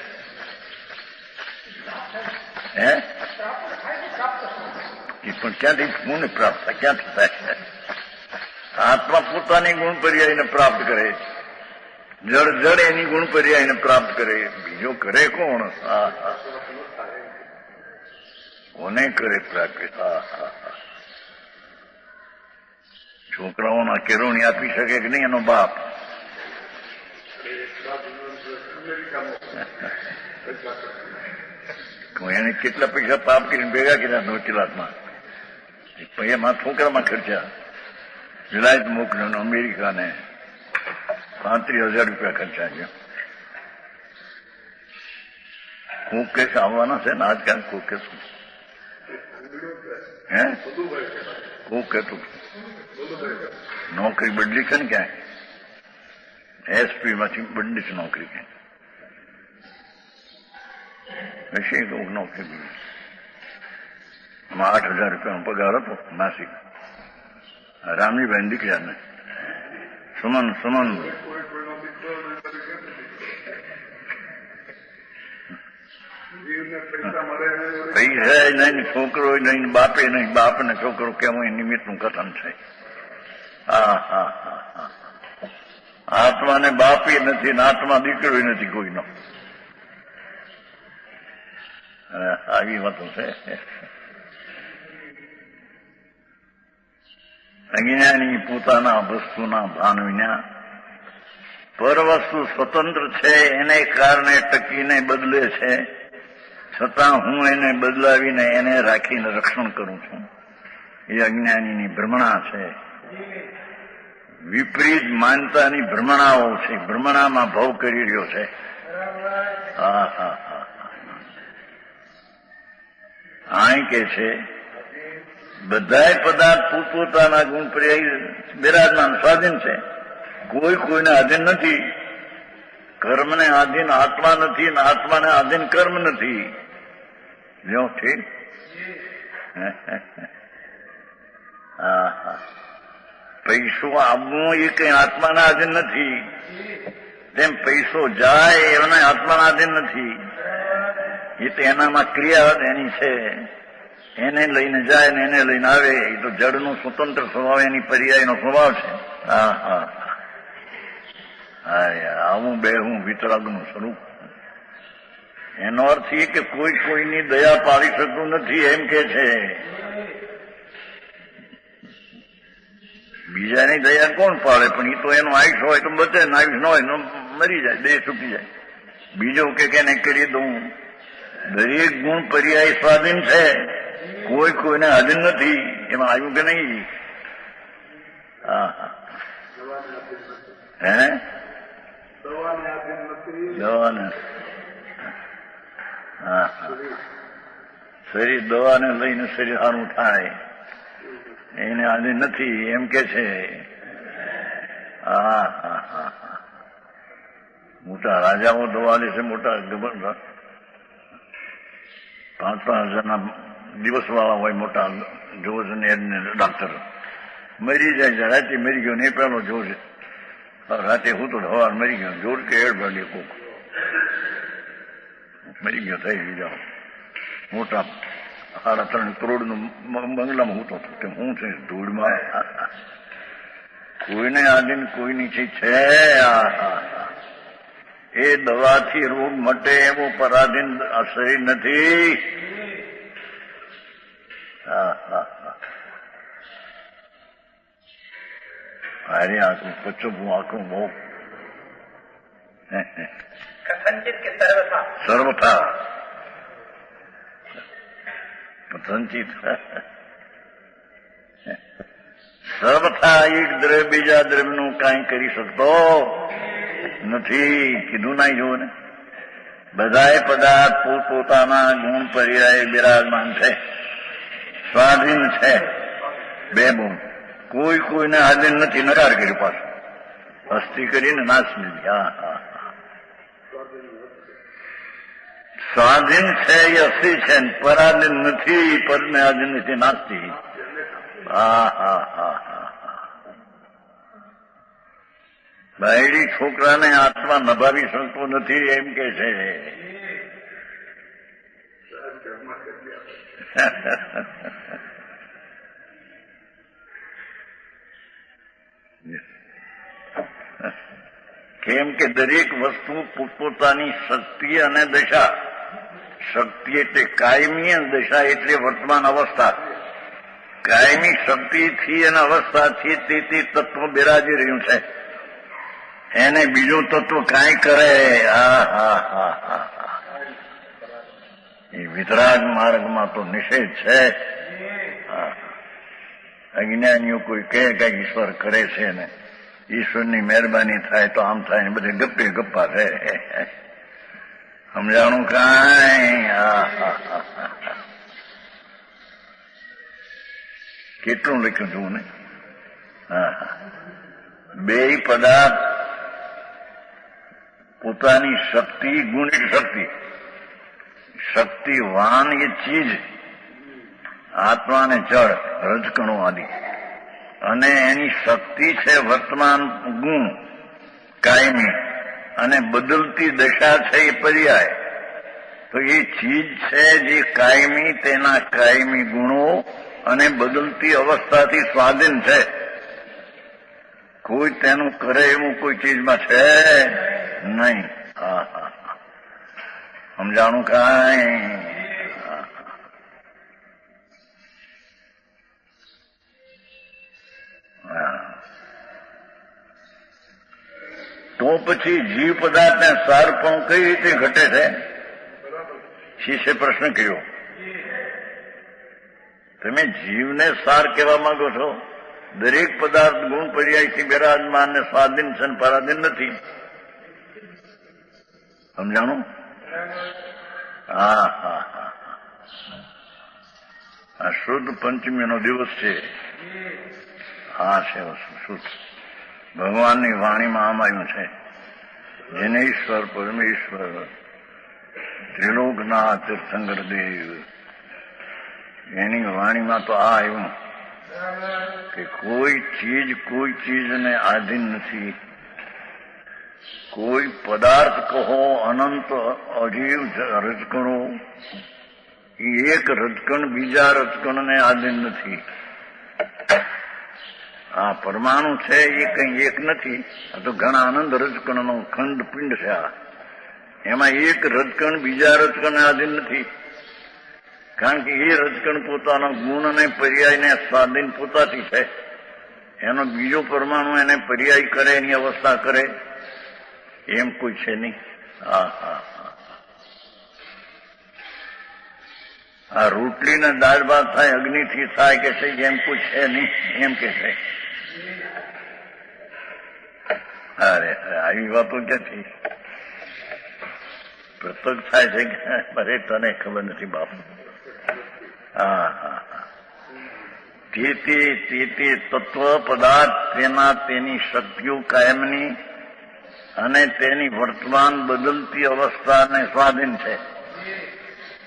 પણ ક્યાંથી ગુણ પ્રાપ્ત થાય? ક્યાંથી થાય? આત્મા પોતાની ગુણ પર્યાયને પ્રાપ્ત કરે. જળ જળ એની ગુણ પર્યાયને પ્રાપ્ત કરે, બીજો કરે કોણ? હા હા, કોને કરે પ્રાપ્ત? હા હા હા. છોકરાઓના કેળવણી આપી શકે કે નહીં એનો બાપ? એને કેટલા પૈસા પાપ કરીને ભેગા કર્યા નોચલાતમાં, પૈસામાં છોકરામાં ખર્ચા. વિલાયત મોકલ્યો, અમેરિકાને 35,000 રૂપિયા ખર્ચા છે. કોક કેસ આવવાના છે ને આજકાલ, કોક કેસ કોક કહેતું નોકરી બદલી છે ને ક્યાંય, એસપી માંથી બદલી છે નોકરી ક્યાંય, હશે કોક નોકરી બદલી. એમાં 8,000 રૂપિયાનો પગાર હતો માસિક. રામજીભાઈ દીકરાને સુમન પૈસા નહીં, છોકરો નહીં, બાપે નહીં, બાપ ને છોકરો કેમ નિમિત્તનું કથન છે. હા હા હા હા. આત્માને બાપી નથી ને આત્મા દીકરો નથી કોઈનો. આવી વાતો છે. અજ્ઞાની પોતાના વસ્તુના ભાન વિના પર વસ્તુ સ્વતંત્ર છે એને કારણે ટકીને બદલે છે, છતાં હું એને બદલાવીને એને રાખીને રક્ષણ કરું છું. એ અજ્ઞાનીની ભ્રમણા છે, વિપરીત માનતાની ભ્રમણાઓ છે. ભ્રમણામાં ભાવ કરી રહ્યો છે. હા હા હા. અહીં કે છે બધાય પદાર્થ પોતપોતાના ગુણ પર્યાય બિરાજમાન સ્વાધીન છે, કોઈ કોઈને આધીન નથી. કર્મને આધીન આત્મા નથી ને આત્માને આધીન કર્મ નથી. જો ઠીક. હા હા. પૈસો આવવો એ કઈ આત્માના આધીન નથી, તેમ પૈસો જાય એના આત્માના આધીન નથી. એ તો એનામાં ક્રિયા એની છે, એને લઈને જાય ને એને લઈને આવે. એ તો જડનું સ્વતંત્ર સ્વભાવ, એની પર્યાયનો સ્વભાવ છે. હા હા હા. આવું બેહું વિતરાગનું સ્વરૂપ. એનો અર્થ એ કે કોઈ કોઈની દયા પાડી શકતું નથી એમ કે છે. બીજાની દયા કોણ પાડે? પણ એ તો એનું આયુષ હોય તો બચે, આયુષ ન હોય તો મરી જાય, દેહ છૂટી જાય. બીજો કે એને કરી દઉં. દરેક ગુણ પર્યાય સ્વાધીન છે, કોઈ કોઈને આધીન નથી. એમાં આવ્યું કે નહીં? હા હા. હે દવાને? હા હા. શરીર દવાને લઈને શરીર સારું થાય એને આધીન નથી એમ કે છે. હા હા હા. મોટા રાજાઓ દવા લે છે, મોટા ગવર્નર 5,000 દિવસ વાળા હોય, મોટા જોજ ને ડાક્ટર. મરી જાય, રાતે મરી ગયો ને પેલો જોજ. રાતે હું તો હવાર મરી ગયો, જોર કે એડ ભલે કોક મરી ગયો થઈ જાઓ. મોટા 3.5 કરોડનું બંગલામાં હું તો હું છે ધૂળમાં. કોઈને આધીન કોઈની છે. એ દવાથી રોગ મટે એવો પરાધીન શરીર નથી. અરે આખું પચું આખું બહુ સર્વથા સંચિત સર્વથા એક દ્રવ્ય બીજા દ્રવ્યનું કાંઈ કરી શકતો નથી. કીધું ના જોવું ને. બધાય પદાર્થ પોતપોતાના ગુણ પર્યાય બિરાજમાન છે, સ્વાધીન છે. બે ગુણ કોઈ કોઈને આધીન નથી. નકાર કર્યું પાછું અસ્થિ કરીને નાશ નથી. હા હા. સ્વાધીન છે એ અસ્થિ છે, પરાધીન નથી, પરને આધીન નથી, નાસ્તી. હા હા હા હા. બાયડી છોકરાને આત્મા નભાવી શકતો નથી એમ કે છે. કેમ કે દરેક વસ્તુ પોતપોતાની શક્તિ અને દશા, શક્તિ એટલે કાયમી અને દશા એટલે વર્તમાન અવસ્થા. કાયમી શક્તિથી અને અવસ્થાથી તે તત્વ બિરાજી રહ્યું છે. એને બીજું તત્વ કાંઈ કરે એ વિતરાગ માર્ગમાં તો નિષેધ છે. અજ્ઞાનીઓ કોઈ કહે કે ઈશ્વર કરે છે ને ઈશ્વરની મહેરબાની થાય તો આમ થાય ને બધે ગપ્પે ગપ્પા છે. સમજાણું કાંઈ? કેટલું લખ્યું છું ને. બે પદાર્થ પોતાની શક્તિ, ગુણિત શક્તિ. શક્તિવાન એ ચીજ, આત્મા ને જળ, રજકણો આદિ, અને એની શક્તિ છે વર્તમાન ગુણ કાયમી, અને બદલતી દશા છે એ પર્યાય. તો એ ચીજ છે જે કાયમી, તેના કાયમી ગુણો અને બદલતી અવસ્થાથી સ્વાધીન છે. કોઈ તેનું કરે એવું કોઈ ચીજમાં છે નહીં. સમજાણું કાંઈ? તો પછી જીવ પદાર્થને સારપણું કઈ રીતે ઘટે છે? શિષ્ય પ્રશ્ન કર્યો. તમે જીવને સાર કહેવા માંગો છો? દરેક પદાર્થ ગુણ પર્યાયથી બિરાજમાન ને સ્વાધીન છે ને પરાધીન નથી. સમજાણું? આ શુદ્ધ પંચમીનો દિવસ છે. છે શુદ્ધ ભગવાનની વાણીમાં આમ આવ્યું છે, જનેશ્વર પરમેશ્વર ત્રિલોકનાથ તીર્થંકર દેવ, એની વાણીમાં તો આ આવ્યું કે કોઈ ચીજને આધીન નથી. કોઈ પદાર્થ કહો અનંત અજીવ રજકણો, એ એક રજકણ બીજા રજકણને આધીન નથી. આ પરમાણુ છે એ કઈ એક નથી. આ તો ઘણા આનંદ રજકણનો ખંડ પિંડ છે. એમાં એક રજકણ બીજા રજકણને આધીન નથી. કારણ કે એ રજકણ પોતાના ગુણ અને પર્યાયને સ્વાધીન પોતાથી છે. એનો બીજો પરમાણુ એને પર્યાય કરે, એની અવસ્થા કરે, એમ કોઈ છે નહીં. આ રોટલી ને દાળ ભાત થાય અગ્નિથી થાય કે છે, એમ કોઈ છે નહીં, એમ કે છે. અરે આવી વાતો ક્યાંથી પ્રત્યક્ષ થાય છે કે અરે તને ખબર નથી બાપુ. તે તત્વ પદાર્થ તેની શક્તિઓ કાયમની અને તેની વર્તમાન બદલતી અવસ્થાને સ્વાધીન છે.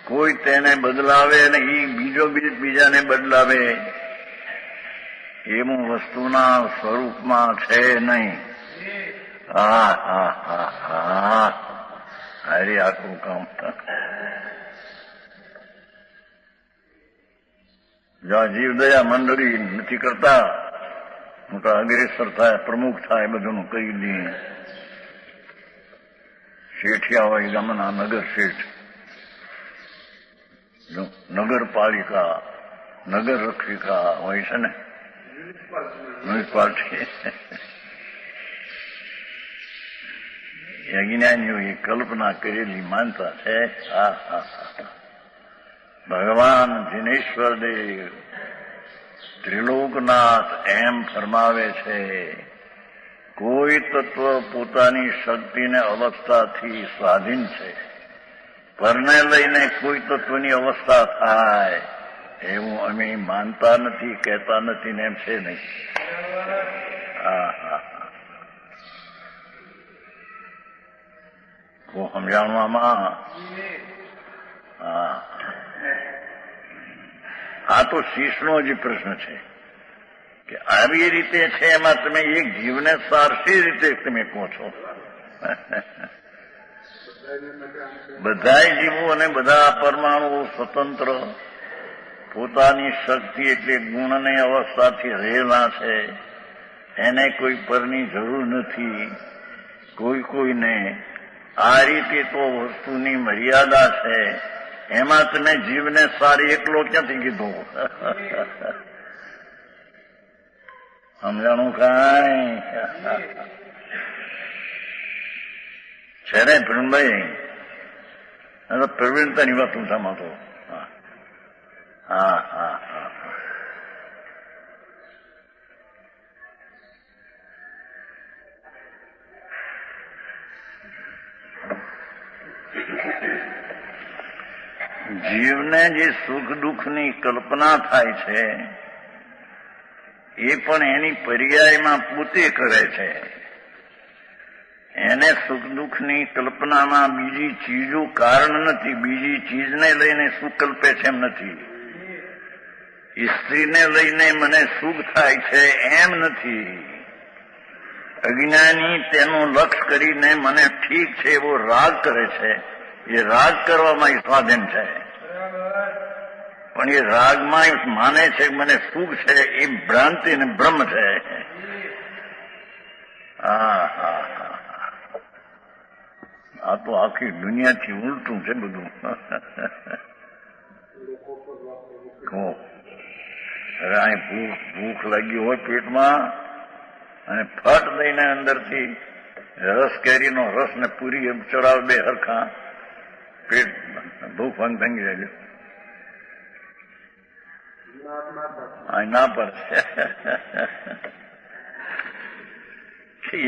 કોઈ તેને બદલાવે અને એ બીજાને બદલાવે એવું વસ્તુના સ્વરૂપમાં છે નહીં. હારી આખું કામ. જ્યાં જીવદયા મંડળી નથી કરતા, મોટા અગ્રેસર થાય, પ્રમુખ થાય, બધું કરી દે. શેઠિયા હોય ગામના નગર શેઠ, નગરપાલિકા, નગર રક્ષિકા હોય છે ને, મ્યુનિસિપાલિટી. અજ્ઞાનીઓએ કલ્પના કરેલી માનતા છે. ભગવાન જિનેશ્વર દેવ ત્રિલોકનાથ એમ ફરમાવે છે, કોઈ તત્વ પોતાની શક્તિને અવસ્થાથી સ્વાધીન છે. પરને લઈને કોઈ તત્વની અવસ્થા થાય એવું અમે માનતા નથી, કહેતા નથી ને એમ છે નહીં. સમજાવવામાં આ તો શીશનો જ પ્રશ્ન છે કે આવી રીતે છે. એમાં તમે એક જીવને સારસી રીતે તમે કહો છો. બધા જીવો અને બધા પરમાણુઓ સ્વતંત્ર પોતાની શક્તિ એટલે ગુણની અવસ્થાથી રહેલા છે. એને કોઈ પરની જરૂર નથી. કોઈ કોઈને આ રીતે તો વસ્તુની મર્યાદા છે, એમાં તમે જીવને સારી એકલો ક્યાંથી કીધો? સમજાણું કાંઈ છે ને પ્રવીણભાઈ? પ્રવીણતાની વાત હું સમજો. હા હા હા જીવને જે સુખ દુઃખની કલ્પના થાય છે એ પણ એની પર્યાયમાં પોતે કરે છે. એને સુખ દુઃખની કલ્પનામાં બીજી ચીજો કારણ નથી. બીજી ચીજને લઈને સુખ કલ્પે છે એમ નથી. સ્ત્રીને લઈને મને સુખ થાય છે એમ નથી. અજ્ઞાની તેનું લક્ષ કરીને મને ઠીક છે એવો રાગ કરે છે. એ રાગ કરવામાં એ સ્વાધીન છે, પણ એ રાગમાં માને છે કે મને સુખ છે, એ ભ્રાંતિ અને ભ્રમ છે. હા હા હા, આ તો આખી દુનિયાથી ઉલટું છે બધું. અહીં ભૂખ લાગી હોય પેટમાં અને ફટ દઈને અંદરથી રસ કેરીનો રસ ને પૂરી એમ ચડાવ બે હરખા, પેટ ભૂખ ભાંગી જાય. ના પડે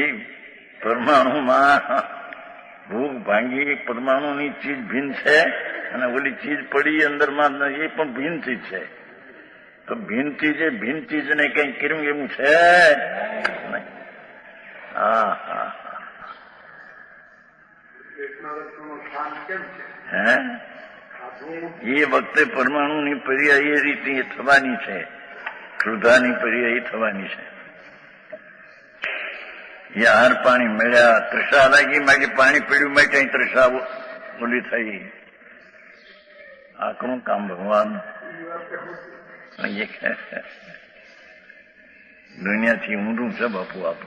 એ પરમાણુમાં ભૂખ ભાંગી પરમાણુની ચીજ ભિન્ન છે અને ઓલી ચીજ પડી અંદરમાં એ પણ ભિન્ન ચીજ છે. તો ભિન્ન ચીજને કઈ કર્યું એવું છે? હા હા હે, એ વખતે પરમાણુની પર્યાય એ રીતે થવાની છે, ક્રોધાની પર્યાય થવાની છે. એ હાર પાણી મળ્યા, તૃષા લાગી માગે પાણી પીડ્યું માટે તૃષા ઓલી થઈ. આકરું કામ ભગવાન. દુનિયાથી ઊંધું છે બાપુ આપ.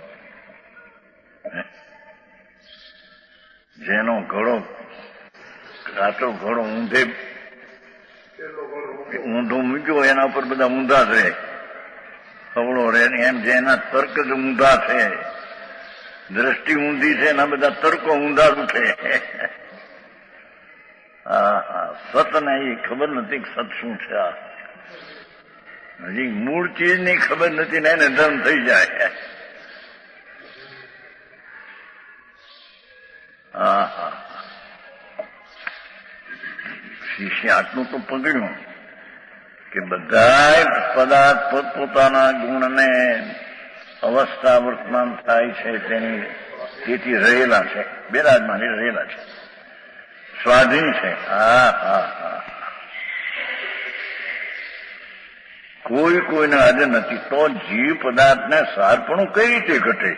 જેનો ઘોડો કાચો ઘોડો ઊંધો મૂક્યો એના ઉપર બધા ઊંધા છે, ખવડો રહે. એમ જેના તર્ક જ ઊંધા છે, દ્રષ્ટિ ઊંધી છે, એના બધા તર્કો ઊંધા ઉઠે. હા હા, સતને એ ખબર નથી કે સત શું છે. આ હજી મૂળ ચીજની ખબર નથી ને એને ધર્મ થઈ જાય. હા હા, શિષ્ય આટલું તો પકડ્યું કે બધા પદાર્થ પોતપોતાના ગુણને અવસ્થા વર્તમાન થાય છે તેથી રહેલા છે, બિરાજમાન રહેલા છે, સ્વાધીન છે. હા હા હા, કોઈ કોઈને હાજર નથી. તો જીવ પદાર્થને સારપણું કઈ રીતે ઘટે?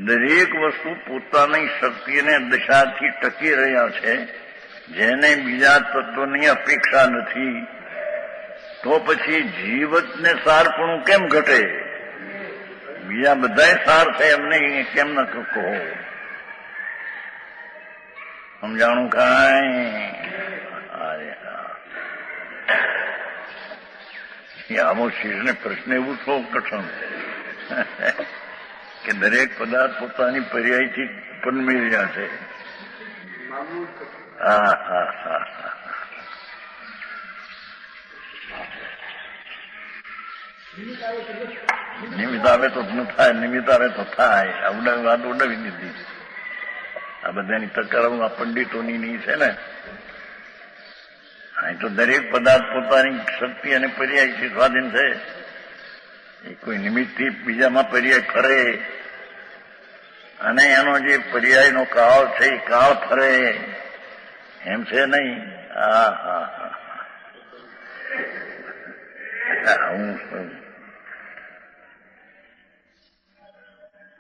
દરેક વસ્તુ પોતાની શક્તિ અને દશાથી ટકી રહ્યા છે, જેને બીજા તત્વની અપેક્ષા નથી. તો પછી જીવતને સારપણું કેમ ઘટે? બીજા બધા સાર છે એમને કેમ ન કહો? સમજાણું કાંઈ? આવો શીશને પ્રશ્ન એવું છો કઠણ કે દરેક પદાર્થ પોતાની પર્યાયથી ઉત્પન્ન રહ્યા છે. હા હા હા હા, નિમિત્ત આવે તો ન થાય, નિમિત્ત આવે તો થાય. વાત ઉડાવી દીધી. આ બધાની તકરાર આ પંડિતોની નહીં છે ને. અહીં તો દરેક પદાર્થ પોતાની શક્તિ અને પર્યાયથી સ્વાધીન છે. એ કોઈ નિમિત્તથી બીજામાં પર્યાય ફરે અને એનો જે પર્યાયનો કાળ છે એ કાળ ફરે એમ છે નહીં. હા હા હા, હું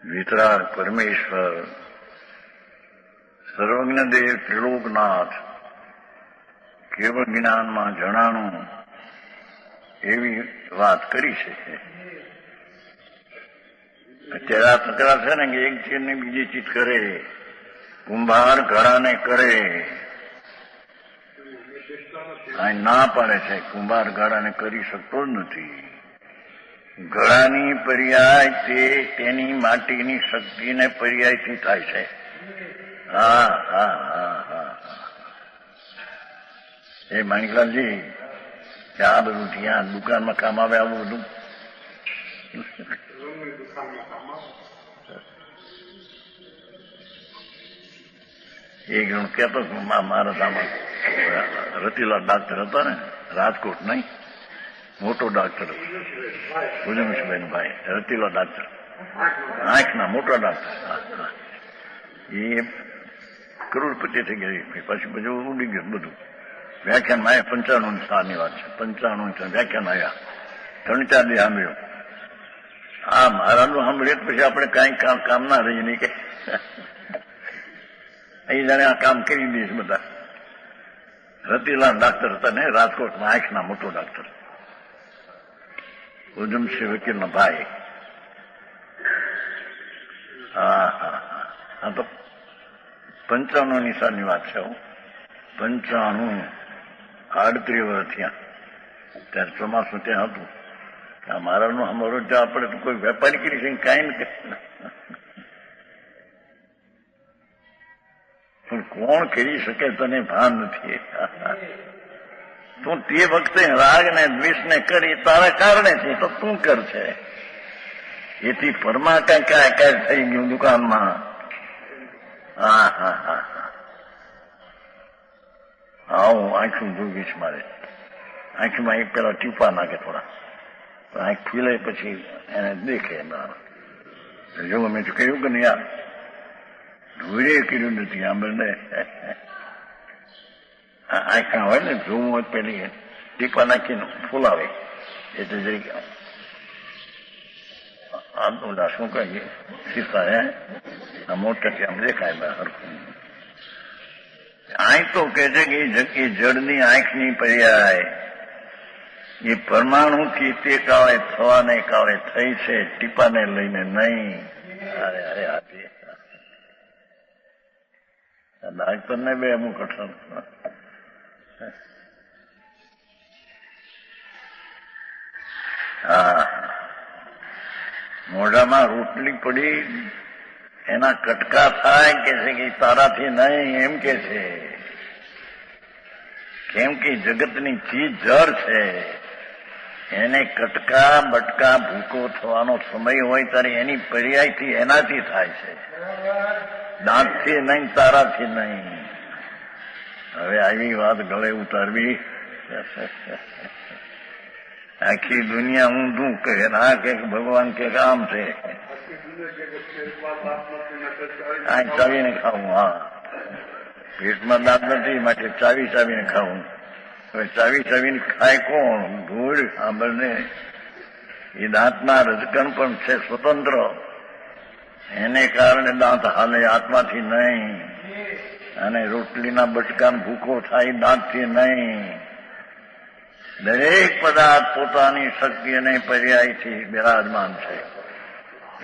વિતરાગ પરમેશ્વર સર્વજ્ઞ દેવ ત્રિલોકનાથ કેવળ જ્ઞાનમાં જણાણું એવી વાત કરી છે. તેરા તકરા છે ને કે એક ચીજ ને બીજી ચીજ કરે, કુંભાર ઘડાને કરે. આ ના પાડે છે, કુંભાર ઘડાને કરી શકતો જ નથી. ઘડાની પર્યાય તે તેની માટીની શક્તિને પર્યાયથી થાય છે. હા હા હા હા. એ માણિકલાલજી, આ બધું ત્યાં દુકાનમાં કામ આવે આવું બધું? એક જણ કહેતો મારા સામે રતિલાલ ડાક્ટર હતા ને, રાજકોટ નહીં, મોટો ડાક્ટર ભુજંગભાઈ ભાઈ, રતિલાલ ડાક્ટર, આંખના મોટા ડાક્ટર. એ કરોડપતિ થઈ ગઈ, પછી બધું ઉડી ગયું બધું. વ્યાખ્યાનમાં આવ્યા 95 સાલની વાત છે, 95 વ્યાખ્યાન આવ્યા, 3-4 દી સાંભળ્યો. આ મહારાજનું સાંભળીએ પછી આપણે કાંઈ કામ ના રહી નહીં કે અહીં જાણે આ કામ કરી દઈશ બધા. રતિલાલ ડાક્ટર હતા ને રાજકોટમાં, આંખના મોટો ડાક્ટર, ઉધમસિંહ વકીલના ભાઈ. હા હા હા. તો 95 સાલની વાત છે. 95 38 વર્ષ થયા ત્યારે ચોમાસું ત્યાં હતું. આ મહારાજનું અમારો જો આપણે તો કોઈ વેપારી કરી છે કાંઈ નથી, પણ કોણ કરી શકે તને ભાન નથી. તું તે વખતે રાગ ને દ્વેષ ને કરી તારા કારણે છે, તો તું કર છે. એથી પરમાં કાંઈ થઈ ગયું દુકાનમાં. હા હા હા હા. હું આંખું જોગીશ મારે. આંખમાં એક પેલા ટીપા નાખે થોડા, આંખ ખીલે પછી એને દેખે. જો મેં તો કહ્યું કે નહીં, યાર ધોરે કર્યું નથી આંબળને. આંખા હોય ને જોવું હોય પેલી ટીપા નાખીને ફૂલાવે એટલે જરી આમ શું કહીએ સીસા આ મોટા આમ દેખાય બહાર. આંખ તો કે છે કે જળની આંખની પર્યાય એ પરમાણુથી તે કાળે થવાને કાળે થઈ છે, ટીપાને લઈને નહીં. અરે અરે હાથી ડાક્ટરને બે અમુક અઠણ. હા, મોઢામાં રોટલી પડી એના કટકા થાય કે છે કે તારાથી નહીં એમ કે છે. કેમ કે જગતની ચીજ જળ છે, એને કટકા બટકા ભૂકો થવાનો સમય હોય ત્યારે એની પર્યાયથી એનાથી થાય છે, દાંતથી નહીં, તારાથી નહીં. હવે આવી વાત ગળે ઉતારવી, આખી દુનિયા ઊંધું કહે, ના કે ભગવાન કે આમ છે. આ ચાવીને ખાવું. હા, પેટમાં દાંત નથી માટે ચાવી ચાવીને ખાવું. હવે ચાવી ચાવીને ખાય કોણ? ધૂળ સાંભળને. એ દાંતના રજકણ પણ છે સ્વતંત્ર, એને કારણે દાંત હાલે, આત્માથી નહીં. અને રોટલીના બટકાનો ભૂકો થાય દાંતથી નહીં. દરેક પદાર્થ પોતાની શક્તિ અને પર્યાયથી બિરાજમાન છે,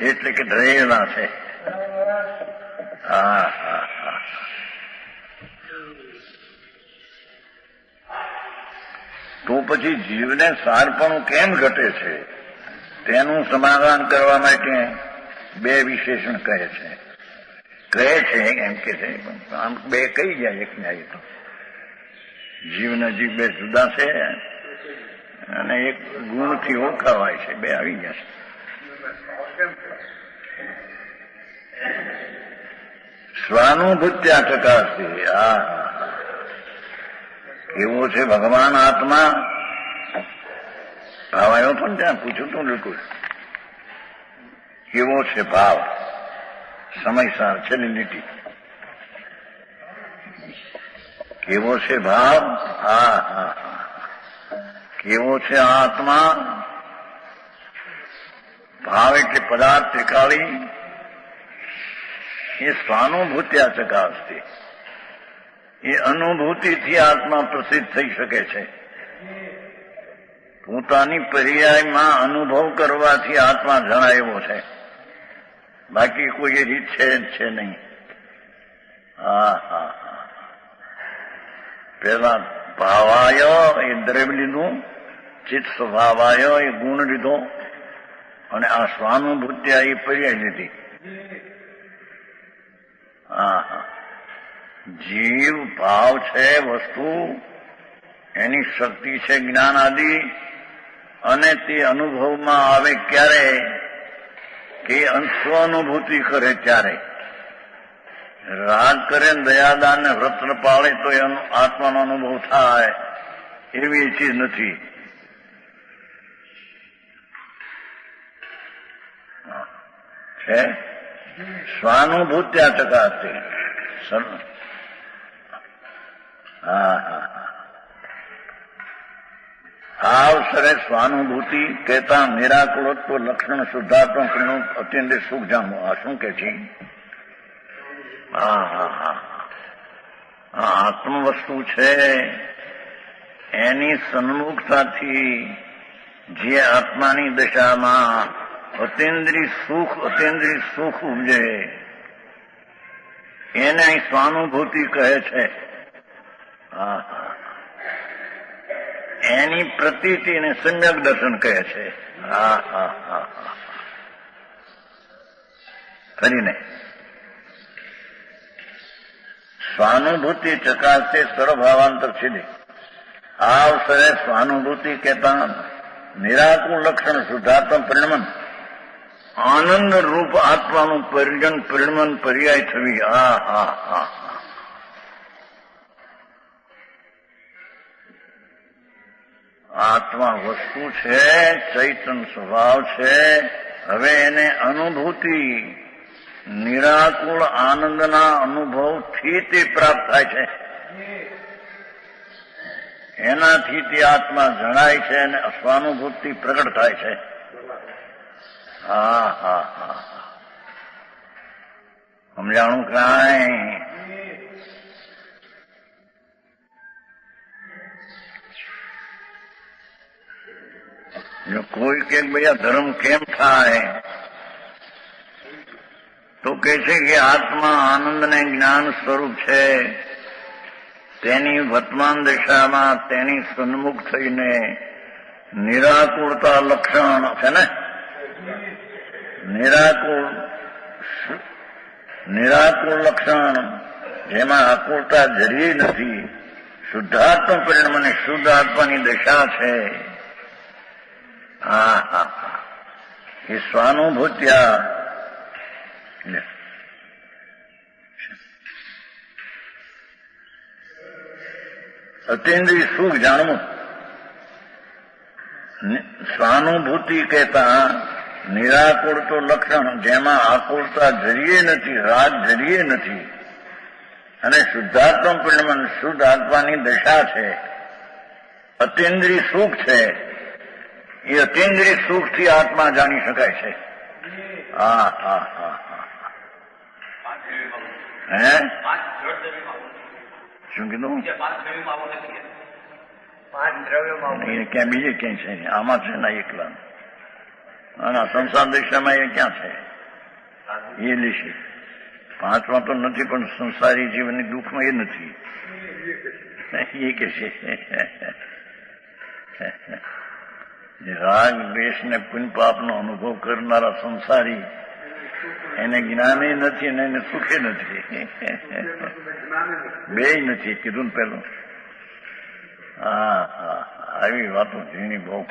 એટલે કે રહેલા છે. હા હા હા. તો પછી જીવને સારપણું કેમ ઘટે છે તેનું સમાધાન કરવા માટે બે વિશેષણ કહે છે. એમ કે છે આમ બે કહી ગયા એક ન્યાય તો. જીવને જીવ બે જુદા છે અને એક ગુણથી ઓળખાવાય છે, બે આવી ગયા છે. સ્વાનુભૂત્યા ચકાસતી. આ કેવો છે ભગવાન આત્મા? ભાવ આવ્યો પણ ત્યાં પૂછ્યું તું બિલકુલ. કેવો છે ભાવ? સમયસાર છેલ્લી લીટી. કેવો છે ભાવ? હા હા. કેવો છે આત્મા? ભાવ એટલે પદાર્થ ત્રિકાળી. એ સ્વાનુભૂત્યા ચકાસતી. એ અનુભૂતિથી આત્મા પ્રસિદ્ધ થઈ શકે છે. પોતાની પર્યાયમાં અનુભવ કરવાથી આત્મા જણાયો છે. બાકી કોઈ રીત છે નહીં. હા હા હા. પેલા ભાવાય એ દ્રવ્ય લીધું, ચિત્ત સ્વભાવાય એ ગુણ લીધો, અને આ સ્વાનુભૂત્યા એ પર્યાય લીધી. હા હા. જીવ ભાવ છે વસ્તુ, એની શક્તિ છે જ્ઞાન આદિ, અને તે અનુભવમાં આવે ક્યારે કે સ્વાનુભૂતિ કરે ત્યારે. રાગ કરે દયાદાન ને વ્રત પાળે તો એનો આત્માનો અનુભવ થાય એવી ચીજ નથી. છે સ્વાનુભૂત્યા ચકાસતી. હા હા. અવસરે સ્વાનુભૂતિ કહેતા નિરાકુળત્વ લક્ષણ શુદ્ધાત્મ પરિણું અત્યંત સુખ જાણવું. આ શું કે છે? હા હા હા. આત્મ વસ્તુ છે એની સન્મુખતાથી જે આત્માની દશામાં અતિન્દ્રિય સુખ ઉપજે એને અહીં સ્વાનુભૂતિ કહે છે. હા હા. એની પ્રતીતિને સમ્યક દર્શન કહે છે. હા હા હા હા. કરીને સ્વાનુભૂતિ ચકાસે સર્વભાવાંતર સિદ્ધિ. આ અવસરે સ્વાનુભૂતિ કહેતા નિરાકુળ લક્ષણ શુદ્ધાત્મ પરિણમન આનંદ રૂપ આત્માનું પરિણમન પર્યાય થવી. હા હા હા. આત્મા વસ્તુ છે, ચૈતન સ્વભાવ છે. હવે એને અનુભૂતિ નિરાકુળ આનંદના અનુભવથી તે પ્રાપ્ત થાય છે. એનાથી તે આત્મા જણાય છે અને સ્વાનુભૂતિ પ્રગટ થાય છે. હા હા હા. સમજાણું કાંઈ? જો કોઈ કે ભાઈ આ ધર્મ કેમ થાય તો કે છે કે આત્મા આનંદ ને જ્ઞાન સ્વરૂપ છે. તેની વર્તમાન દશામાં તેની સન્મુખ થઈને નિરાકુળતા લક્ષણ છે ને, નિરાકુળ લક્ષણ જેમાં આકુળતા જરી નથી, શુદ્ધાત્મ પરિણામ અને શુદ્ધ આત્માની દશા છે. હા હા હા. એ સ્વાનુભૂત્યા અતિન્દ્રિય સુખ જાણવું. સ્વાનુભૂતિ કહેતા નિરાકુળ તો લક્ષણ જેમાં આકુળતા જરીએ નથી, રાગ જરીએ નથી, અને શુદ્ધાત્મ પરિણમન શુદ્ધ આત્માની દશા છે. અતિન્દ્રિય સુખ છે. એ અતિન્દ્રિય સુખથી આત્મા જાણી શકાય છે. હા હા હા હા. હે શું કીધું? ક્યાં બીજે ક્યાંય છે? આમાં છે ને એકલા. અને સંસાર દિશામાં એ ક્યાં છે? એ લેશે. પાંચમાં તો નથી, પણ સંસારી જીવનની દુઃખમાં એ નથી. એ કે છે રાગ દ્વેષ ને પુણ્ય પાપનો અનુભવ કરનારા સંસારી એને જ્ઞાને નથી અને એને સુખે નથી. બે નથી કીધું ને પેલું. હા હા. આવી વાતો ઝીણી બહુ.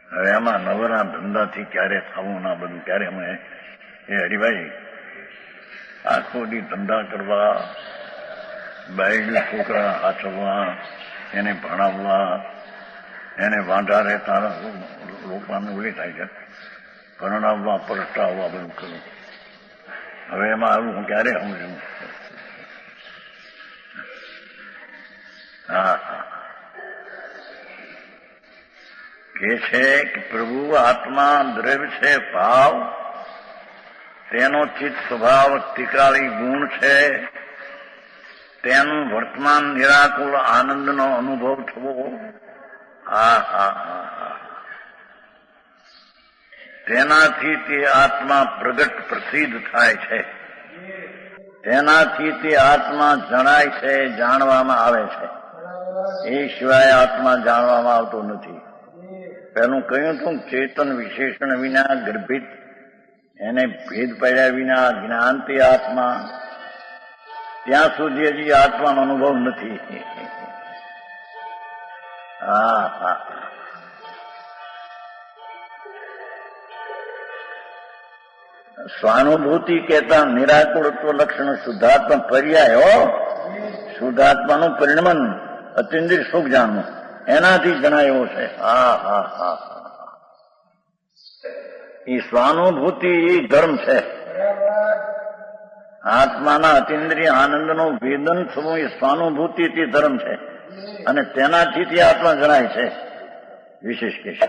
હવે આમાં નવરા ધંધાથી ક્યારે થવું ના બધું ક્યારે અમે એ હરિભાઈ આખો દી ધંધા કરવા, બાયડી છોકરા હાચવવા, એને ભણાવવા, એને વાંઢા રહેતા લોકોને ઓલી થાય છે, પરણાવવા, પરટાવવા બધું કરવું. હવે એમાં આવું હું ક્યારે સમજું? હા હા. કે છે કે પ્રભુ આત્મા દ્રવ્ય છે, ભાવ તેનો ચિત્ત સ્વભાવ તિકાળી ગુણ છે. તેનું વર્તમાન નિરાકુળ આનંદનો અનુભવ થવો. હા હા હા હા. તેનાથી તે આત્મા પ્રગટ પ્રસિદ્ધ થાય છે, તેનાથી તે આત્મા જણાય છે, જાણવામાં આવે છે. એ સિવાય આત્મા જાણવામાં આવતો નથી. પેલું કહ્યું હતું ચેતન વિશેષણ વિના ગર્ભિત, એને ભેદ પડ્યા વિના જ્ઞાનથી આત્મા, ત્યાં સુધી હજી આત્માનો અનુભવ નથી. હા હા, સ્વાનુભૂતિ કહેતા નિરાકુળત્વ લક્ષણ શુદ્ધાત્મા પર્યાય હો. શુદ્ધાત્માનું પરિણમન અતિન્દ્રિય સુખ જાણવું, એનાથી જણાયો છે. હા હા હા, એ સ્વાનુભૂતિ એ ધર્મ છે. આત્માના અતિન્દ્રિય આનંદનો વેદન થવું એ સ્વાનુભૂતિ તે ધર્મ છે, અને તેનાથી તે આત્મા જણાય છે. વિશેષ કે છે